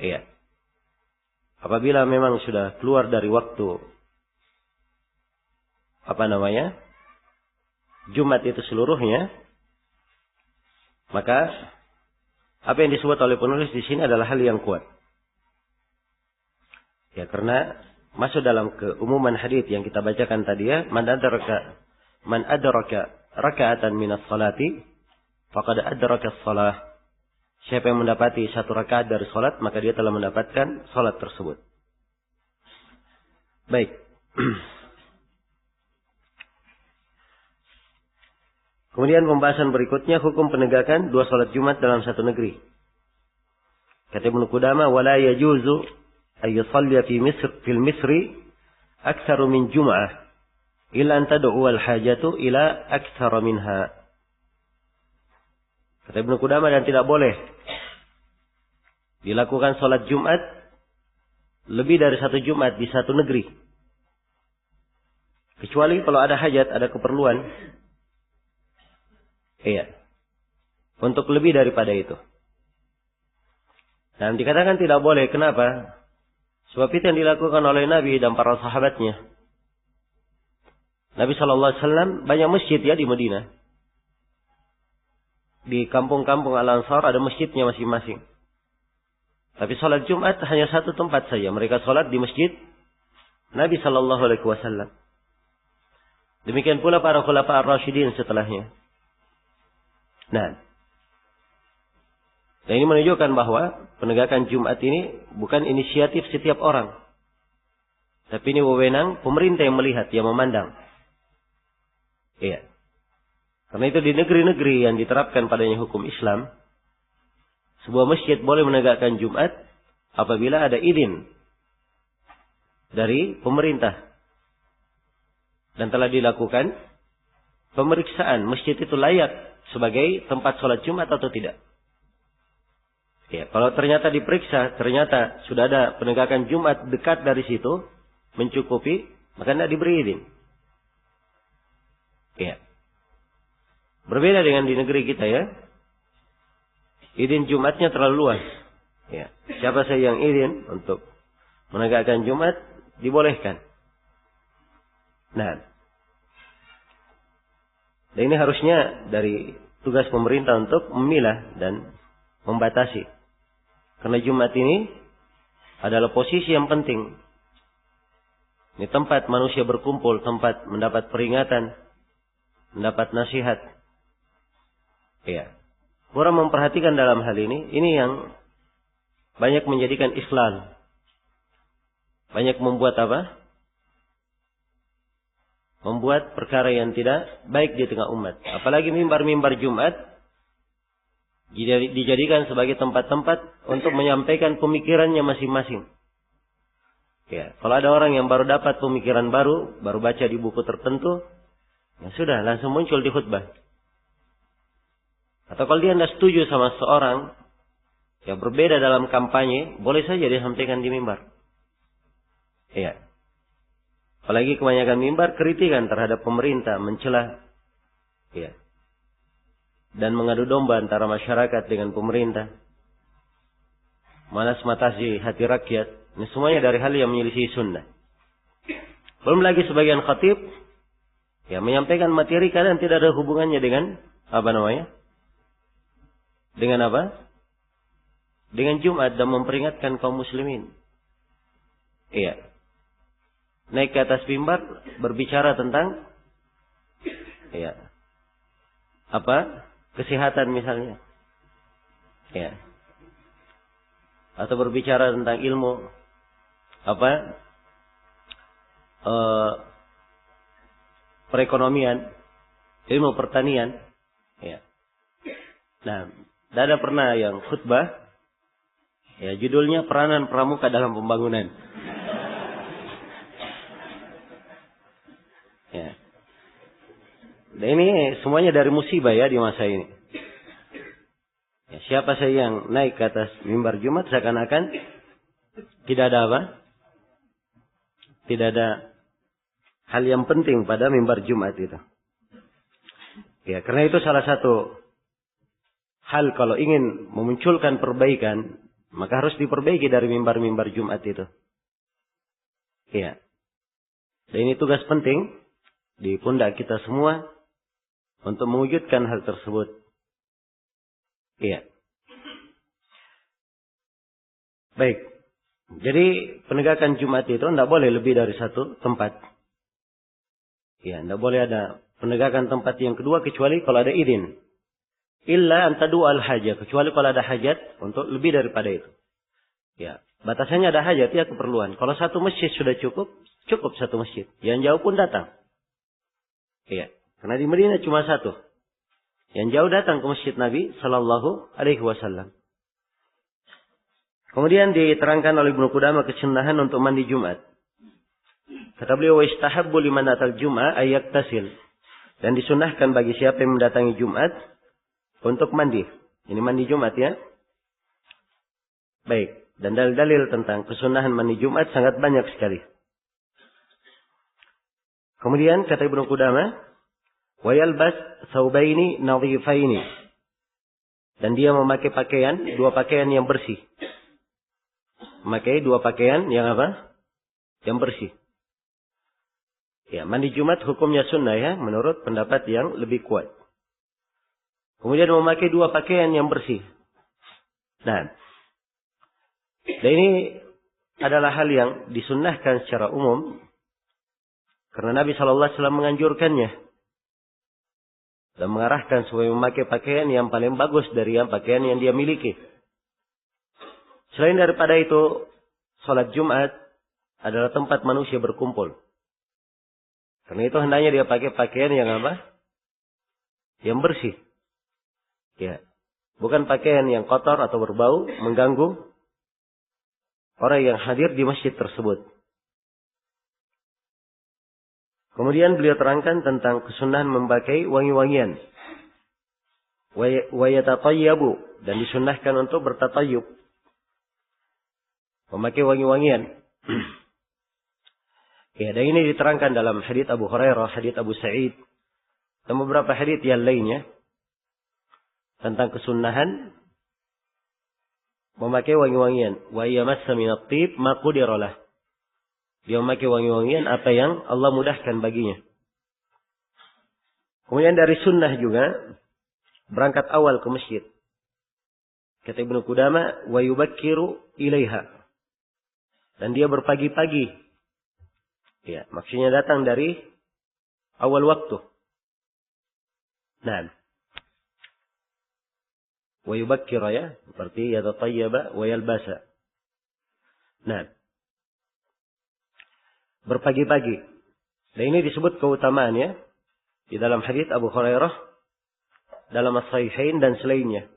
A: iya. Apabila memang sudah keluar dari waktu Jumat itu seluruhnya, maka apa yang disebut oleh penulis di sini adalah hal yang kuat. Ya, karena masuk dalam keumuman hadis yang kita bacakan tadi ya, man adraka raka'atan minas salati faqad adraka as-salah. Siapa yang mendapati satu rakaat dari salat, maka dia telah mendapatkan salat tersebut. Baik. Kemudian pembahasan berikutnya hukum penegakan 2 salat Jumat dalam satu negeri. Kata Ibnu Qudamah, wala yajuzu ay yusalli fil Misri aktsaru min jum'ah illa an tad'u al hajatu ila aktsara minha. Kata Ibnu Qudamah, dan tidak boleh dilakukan salat Jumat lebih dari satu Jumat di satu negeri. Kecuali kalau ada hajat, ada keperluan. Iya. Untuk lebih daripada itu. Dan dikatakan tidak boleh. Kenapa? Sebab itu yang dilakukan oleh Nabi dan para sahabatnya. Nabi SAW banyak masjid ya di Madinah. Di kampung-kampung Al-Ansar ada masjidnya masing-masing. Tapi salat Jumat hanya satu tempat saja. Mereka salat di masjid Nabi SAW. Demikian pula para khulafa ar-rasyidin setelahnya. Nah, dan ini menunjukkan bahwa penegakan Jumat ini bukan inisiatif setiap orang. Tapi ini wewenang pemerintah yang melihat, yang memandang. Iya. Karena itu di negeri-negeri yang diterapkan padanya hukum Islam, sebuah masjid boleh menegakkan Jumat apabila ada izin dari pemerintah. Dan telah dilakukan pemeriksaan masjid itu layak sebagai tempat sholat Jumat atau tidak. Ya, kalau ternyata diperiksa, ternyata sudah ada penegakan Jumat dekat dari situ, mencukupi, maka tidak diberi izin. Ya. Berbeda dengan di negeri kita ya. Izin Jumatnya terlalu luas. Ya. Siapa saja yang izin untuk menegakkan Jumat, dibolehkan. Nah. Dan ini harusnya dari tugas pemerintah untuk memilah dan membatasi. Karena Jumat ini adalah posisi yang penting. Ini tempat manusia berkumpul, tempat mendapat peringatan, mendapat nasihat. Iya. Kurang memperhatikan dalam hal ini yang banyak menjadikan ikhlal. Banyak membuat apa? Membuat perkara yang tidak baik di tengah umat. Apalagi mimbar-mimbar Jumat dijadikan sebagai tempat-tempat untuk menyampaikan pemikirannya masing-masing. Ya, kalau ada orang yang baru dapat pemikiran baru baca di buku tertentu, ya sudah langsung muncul di khutbah. Atau kalau dia tidak setuju sama seorang yang berbeda dalam kampanye, boleh saja dia sampaikan di mimbar. Iya. Apalagi kebanyakan mimbar kritikan terhadap pemerintah, mencela, ya, dan mengadu domba antara masyarakat dengan pemerintah, manas-matasi hati rakyat. Ini semuanya dari hal yang menyelisih sunnah. Belum lagi sebagian khatib, ya, menyampaikan materi kadang tidak ada hubungannya dengan dengan apa? Dengan Jumat dan memperingatkan kaum muslimin. Iya. Naik ke atas mimbar berbicara tentang ya, kesehatan misalnya. Ya. Atau berbicara tentang ilmu perekonomian, ilmu pertanian. Ya. Nah, tidak ada pernah yang khutbah ya judulnya peranan pramuka dalam pembangunan. Ya. Dan ini semuanya dari musibah ya di masa ini. Ya, siapa saja yang naik ke atas mimbar Jumat seakan-akan tidak ada Tidak ada hal yang penting pada mimbar Jumat itu. Ya, karena itu salah satu hal kalau ingin memunculkan perbaikan, maka harus diperbaiki dari mimbar-mimbar Jumat itu. Iya. Dan ini tugas penting di pundak kita semua untuk mewujudkan hal tersebut. Iya. Baik. Jadi penegakan Jumat itu tidak boleh lebih dari satu tempat. Iya, tidak boleh ada penegakan tempat yang kedua kecuali kalau ada izin. Illa antadu al-hajat. Kecuali kalau ada hajat untuk lebih daripada itu. Ya, batasannya ada hajat, ya keperluan. Kalau satu masjid sudah cukup, cukup satu masjid. Yang jauh pun datang. Iya, karena di Madinah cuma satu. Yang jauh datang ke masjid Nabi Sallallahu Alaihi Wasallam. Kemudian diterangkan oleh Ibnu Qudamah kesunahan untuk mandi Jumat. Kata beliau, wa istahabbu liman atal Jum'ah ayak tasil. Dan disunahkan bagi siapa yang mendatangi Jumat untuk mandi. Ini mandi Jumat ya. Baik. Dan dalil-dalil tentang kesunahan mandi Jumat sangat banyak sekali. Kemudian kata Ibnu Qudamah, wa yalbas thawbaini nadhifaini. Dan dia memakai pakaian, dua pakaian yang bersih. Memakai dua pakaian yang apa? Yang bersih. Ya, mandi Jumat hukumnya sunnah ya, menurut pendapat yang lebih kuat. Kemudian memakai dua pakaian yang bersih. Nah, dan ini adalah hal yang disunnahkan secara umum. Karena Nabi SAW menganjurkannya. Dan mengarahkan supaya memakai pakaian yang paling bagus dari yang pakaian yang dia miliki. Selain daripada itu, sholat Jumat adalah tempat manusia berkumpul. Karena itu hendaknya dia pakai pakaian yang apa? Yang bersih. Ya. Bukan pakaian yang kotor atau berbau, mengganggu orang yang hadir di masjid tersebut. Kemudian beliau terangkan tentang kesunahan memakai wangi-wangian. Wa yatatayyabu. Dan disunnahkan untuk bertatayyub. Memakai wangi-wangian. Ya, dan ini diterangkan dalam hadits Abu Hurairah, hadits Abu Sa'id, dan beberapa hadits yang lainnya tentang kesunahan memakai wangi-wangian. Wa yamassa minat tib ma qudira lah. Dia memakai wangi-wangian apa yang Allah mudahkan baginya. Kemudian dari sunnah juga berangkat awal ke masjid. Kata Ibnu Qudamah, wa yubakkiru ilaiha. Dan dia berpagi-pagi. Ya, maksudnya datang dari awal waktu. Nah. Wa yubakkira ya, berarti yatatayyaba wa yalbasa. Nah. Berpagi-pagi. Dan ini disebut keutamaan ya. Di dalam hadits Abu Hurairah, dalam as-sahihain dan selainnya.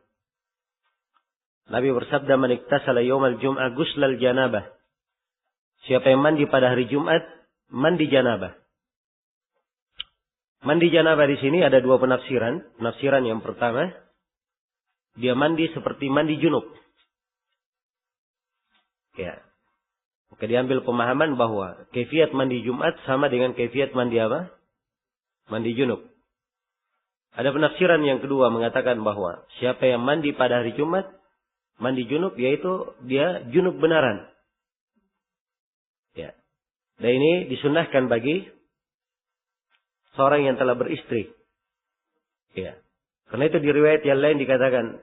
A: Nabi bersabda, man iktasala yaumal jum'ah guslal janabah. Siapa yang mandi pada hari Jumat, mandi janabah. Mandi janabah di sini ada dua penafsiran. Penafsiran yang pertama, dia mandi seperti mandi junub. Ya. Maka diambil pemahaman bahwa kaifiat mandi Jumat sama dengan kaifiat mandi apa? Mandi junub. Ada penafsiran yang kedua mengatakan bahwa siapa yang mandi pada hari Jumat, mandi junub, yaitu dia junub benaran. Ya. Dan ini disunnahkan bagi seorang yang telah beristri. Ya. Karena itu di riwayat yang lain dikatakan,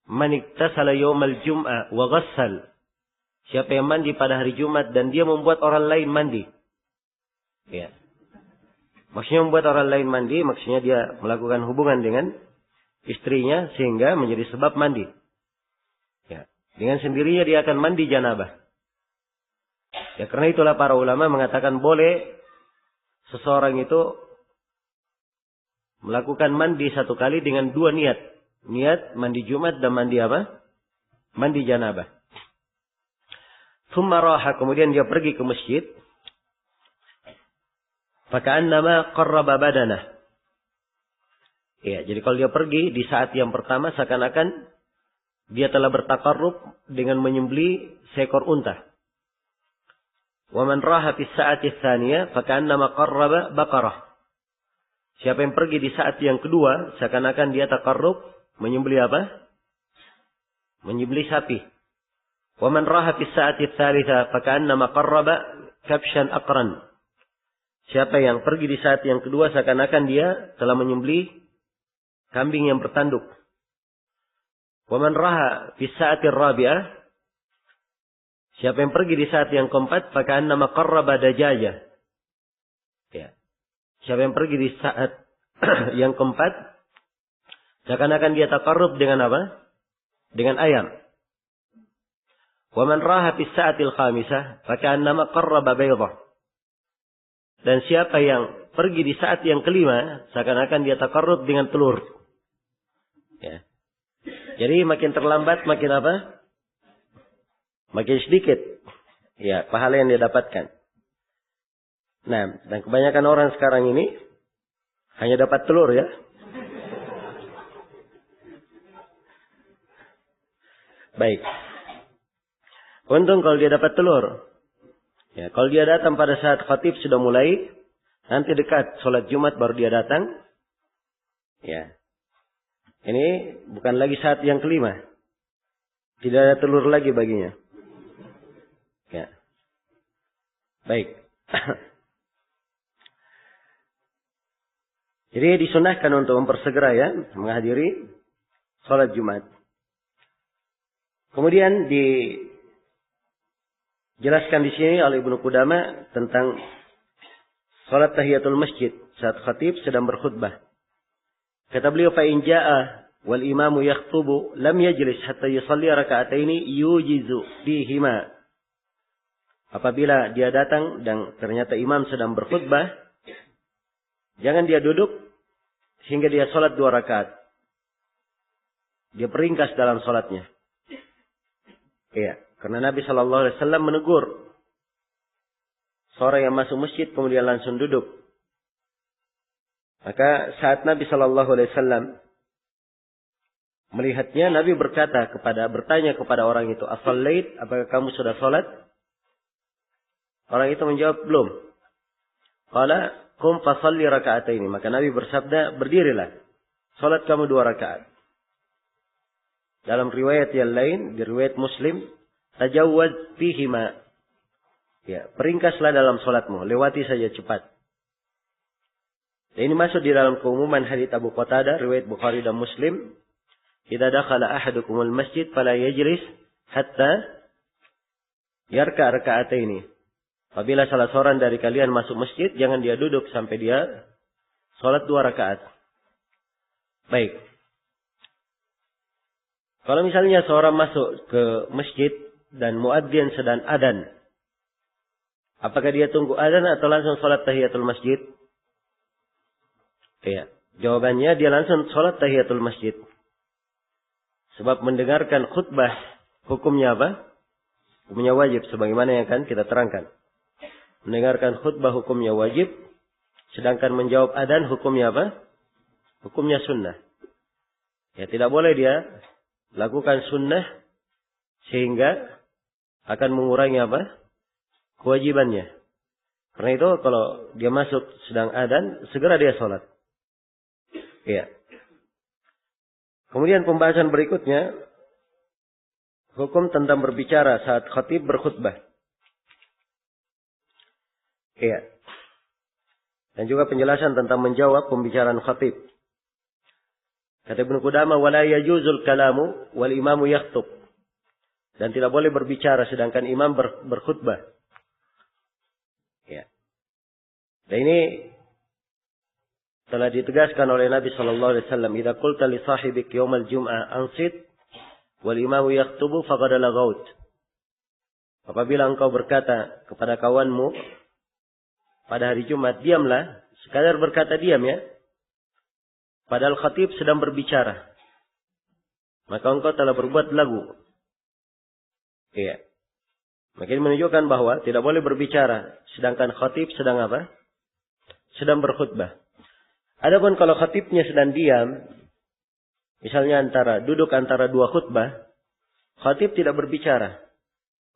A: man iktasala yaumal jum'ah wa ghassal. Siapa yang mandi pada hari Jumat dan dia membuat orang lain mandi. Ya. Maksudnya membuat orang lain mandi, maksudnya dia melakukan hubungan dengan istrinya sehingga menjadi sebab mandi. Ya. Dengan sendirinya dia akan mandi janabah. Ya, karena itulah para ulama mengatakan boleh seseorang itu melakukan mandi satu kali dengan dua niat. Niat mandi Jumat dan mandi apa? Mandi janabah. Thumma raha, kemudian dia pergi ke masjid. Faka'annama qarraba badanah. Ya, jadi kalau dia pergi di saat yang pertama seakan-akan dia telah bertakarrub dengan menyembelih seekor unta. Wa man raha fi sa'ati tsaniyah faka'annama qarraba baqarah. Siapa yang pergi di saat yang kedua, seakan-akan dia taqarrub menyembelih apa? Menyembelih sapi. Wa man raha fi sa'ati tsalitsah faka'annama qarraba kabshan aqran. Siapa yang pergi di saat yang kedua, seakan-akan dia telah menyembelih kambing yang bertanduk. Wa man raha fi sa'ati rabi'ah. Siapa yang pergi di saat yang keempat, faka'annama qarraba dajajah. Ya. Siapa yang pergi di saat yang keempat, seakan-akan dia taqarrub dengan apa? Dengan ayam. Wa man raha fi sa'atil khamisah, faka'annama qarraba baydah. Dan siapa yang pergi di saat yang kelima, seakan-akan dia taqarrub dengan telur. Ya. Jadi makin terlambat, makin apa? Makin sedikit. Ya, pahala yang dia dapatkan. Nah, dan kebanyakan orang sekarang ini hanya dapat telur ya. Baik. Untung kalau dia dapat telur. Ya, kalau dia datang pada saat khatib sudah mulai, nanti dekat sholat Jumat baru dia datang. Ya. Ini bukan lagi saat yang kelima. Tidak ada telur lagi baginya. Ya. Baik. Jadi disunahkan untuk mempersegera ya, menghadiri sholat Jumat. Kemudian dijelaskan di sini oleh Ibnu Qudamah tentang sholat tahiyatul masjid saat khatib sedang berkhutbah. Kata beliau, fa in jaa wal imamu yakhutubu lam yajlis hatta yusalli raka'ataini yujizu fihima. Apabila dia datang dan ternyata imam sedang berkhutbah, jangan dia duduk hingga dia sholat 2 rakaat. Dia peringkas dalam sholatnya. Iya, karena Nabi SAW menegur seorang yang masuk masjid kemudian langsung duduk. Maka saat Nabi SAW melihatnya, Nabi bertanya kepada orang itu, "As-sallait, apakah kamu sudah sholat?" Orang itu menjawab, "Belum." Qala qum fasalli raka'ataini. Maka Nabi bersabda, "Berdirilah. Salat kamu 2 rakaat." Dalam riwayat yang lain, di riwayat Muslim, tajawwaz fihima. Ya, peringkaslah dalam salatmu, lewati saja cepat. Dan ini masuk di dalam keumuman hadits Abu Qatadah, riwayat Bukhari dan Muslim. Idza dakhala ahadukumul masjid fala yajlis hatta yarka raka'ataini. Apabila salah seorang dari kalian masuk masjid, jangan dia duduk sampai dia sholat 2 rakaat. Baik. Kalau misalnya seorang masuk ke masjid dan muadzin sedang adzan, apakah dia tunggu adzan atau langsung sholat tahiyatul masjid? Iya. Jawabannya dia langsung sholat tahiyatul masjid. Sebab mendengarkan khutbah hukumnya apa? Hukumnya wajib, sebagaimana yang akan kita terangkan. Mendengarkan khutbah hukumnya wajib, sedangkan menjawab adzan hukumnya apa? Hukumnya sunnah. Ya, tidak boleh dia lakukan sunnah sehingga akan mengurangi apa? Kewajibannya. Karena itu kalau dia masuk sedang adzan, segera dia sholat. Ya. Kemudian pembahasan berikutnya, hukum tentang berbicara saat khatib berkhutbah. Iya. Dan juga penjelasan tentang menjawab pembicaraan khatib. Kata Ibnu Qudamah, wala yajuzul kalamu wal imamu yakhthub. Dan tidak boleh berbicara sedangkan imam berkhutbah. Ya. Dan ini telah ditegaskan oleh Nabi sallallahu alaihi wasallam, "Idza qulta li sahibik yaumal jum'ah ansit wal imamu yakhtubu faqad lagaut." Apabila engkau berkata kepada kawanmu pada hari Jumat, diamlah, sekadar berkata diam ya. Padahal khatib sedang berbicara. Maka engkau telah berbuat lagu. Iya. Maka ini menunjukkan bahwa tidak boleh berbicara. Sedangkan khatib sedang apa? Sedang berkhutbah. Adapun kalau khatibnya sedang diam, misalnya duduk antara 2 khutbah, khatib tidak berbicara.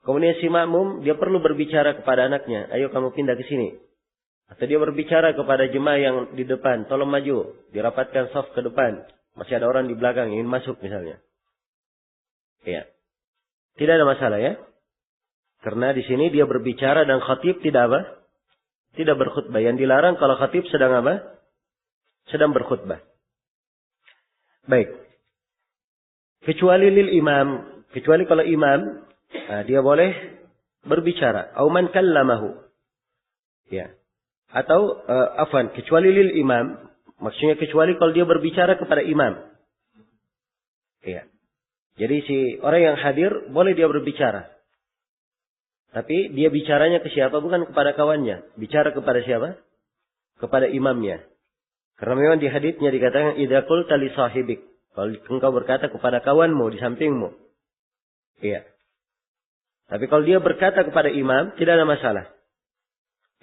A: Kemudian si makmum, dia perlu berbicara kepada anaknya. Ayo kamu pindah ke sini. Atau dia berbicara kepada jemaah yang di depan. Tolong maju. Dirapatkan saf ke depan. Masih ada orang di belakang ingin masuk misalnya. Iya. Tidak ada masalah ya. Karena di sini dia berbicara dan khatib tidak apa? Tidak berkhutbah. Yang dilarang kalau khatib sedang apa? Sedang berkhutbah. Baik. Kecuali lil imam. Kecuali kalau imam. Nah, dia boleh berbicara. Au man kallamahu. Ya. Atau afwan, kecuali lil imam. Maksudnya kecuali kalau dia berbicara kepada imam. Ya. Jadi si orang yang hadir boleh dia berbicara. Tapi dia bicaranya ke siapa? Bukan kepada kawannya. Bicara kepada siapa? Kepada imamnya. Karena memang di haditsnya dikatakan idza qulta li sahibik. Kalau engkau berkata kepada kawanmu di sampingmu. Iya. Tapi kalau dia berkata kepada imam, tidak ada masalah.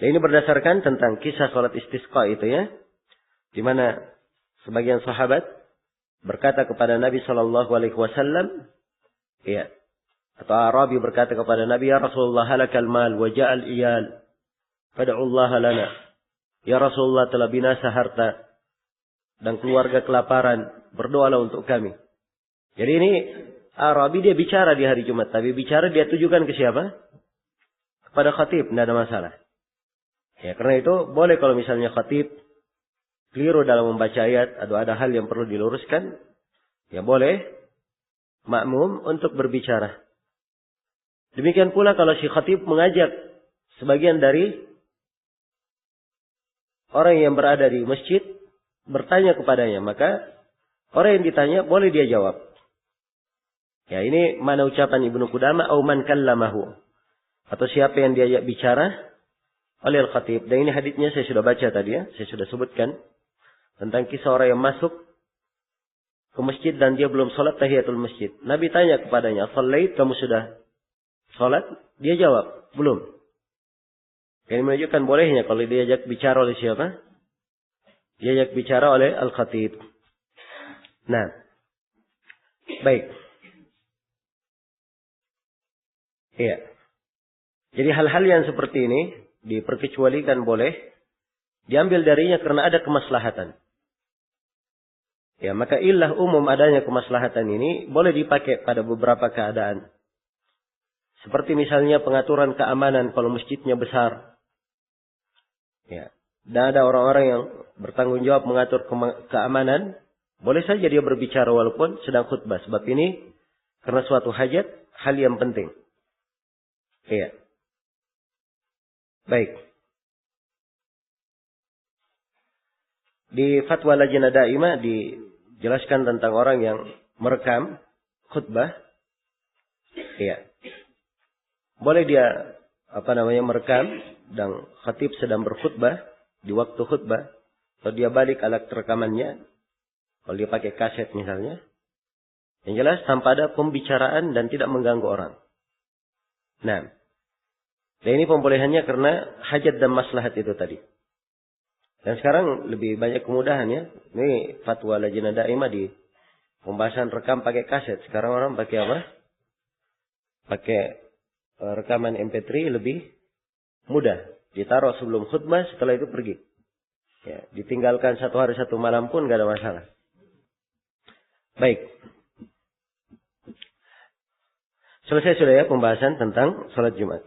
A: Dan ini berdasarkan tentang kisah salat istisqa itu ya. Di mana sebagian sahabat berkata kepada Nabi SAW. Iya. Atau Arabi berkata kepada Nabi, ya Rasulullah halakal mal wa ja'al iyal. Fada'ullaha lana. Ya Rasulullah telah binasa harta. Dan keluarga kelaparan. Berdoalah untuk kami. Jadi ini Arabi dia bicara di hari Jumat. Tapi bicara dia tujukan ke siapa? Kepada khatib. Tidak ada masalah. Ya, karena itu boleh kalau misalnya khatib keliru dalam membaca ayat. Atau ada hal yang perlu diluruskan. Ya boleh. Makmum untuk berbicara. Demikian pula kalau si khatib mengajak sebagian dari orang yang berada di masjid bertanya kepadanya. Maka orang yang ditanya boleh dia jawab. Ya, ini mana ucapan Ibnu Qudamah au man kallamahu. Atau siapa yang diajak bicara oleh al-khatib. Dan ini haditsnya saya sudah baca tadi ya, saya sudah sebutkan tentang kisah orang yang masuk ke masjid dan dia belum salat tahiyatul masjid. Nabi tanya kepadanya, "Shallait, kamu sudah salat?" Dia jawab, "Belum." Ini menunjukkan bolehnya kalau diajak bicara oleh siapa? Diajak bicara oleh al-khatib. Nah, baik. Iya. Jadi hal-hal yang seperti ini diperkecualikan boleh diambil darinya karena ada kemaslahatan. Ya, maka illah umum adanya kemaslahatan ini boleh dipakai pada beberapa keadaan. Seperti misalnya pengaturan keamanan kalau masjidnya besar. Ya. Dan ada orang-orang yang bertanggung jawab mengatur keamanan, boleh saja dia berbicara walaupun sedang khutbah. Sebab ini karena suatu hajat, hal yang penting. Iya. Baik. Di Fatwa Lajnah Daimah dijelaskan tentang orang yang merekam khutbah. Iya. Boleh dia merekam dan khatib sedang berkhutbah di waktu khutbah. Atau dia balik alat rekamannya. Kalau dia pakai kaset misalnya. Yang jelas tanpa ada pembicaraan dan tidak mengganggu orang. Nah. Dan ini pembolehannya karena hajat dan maslahat itu tadi. Dan sekarang lebih banyak kemudahan ya. Ini Fatwa Lajnah Daimah di pembahasan rekam pakai kaset. Sekarang orang pakai apa? Pakai rekaman MP3 lebih mudah. Ditaruh sebelum khutbah, setelah itu pergi. Ya, ditinggalkan 1 hari 1 malam pun gak ada masalah. Baik. Selesai sudah ya pembahasan tentang salat Jumat.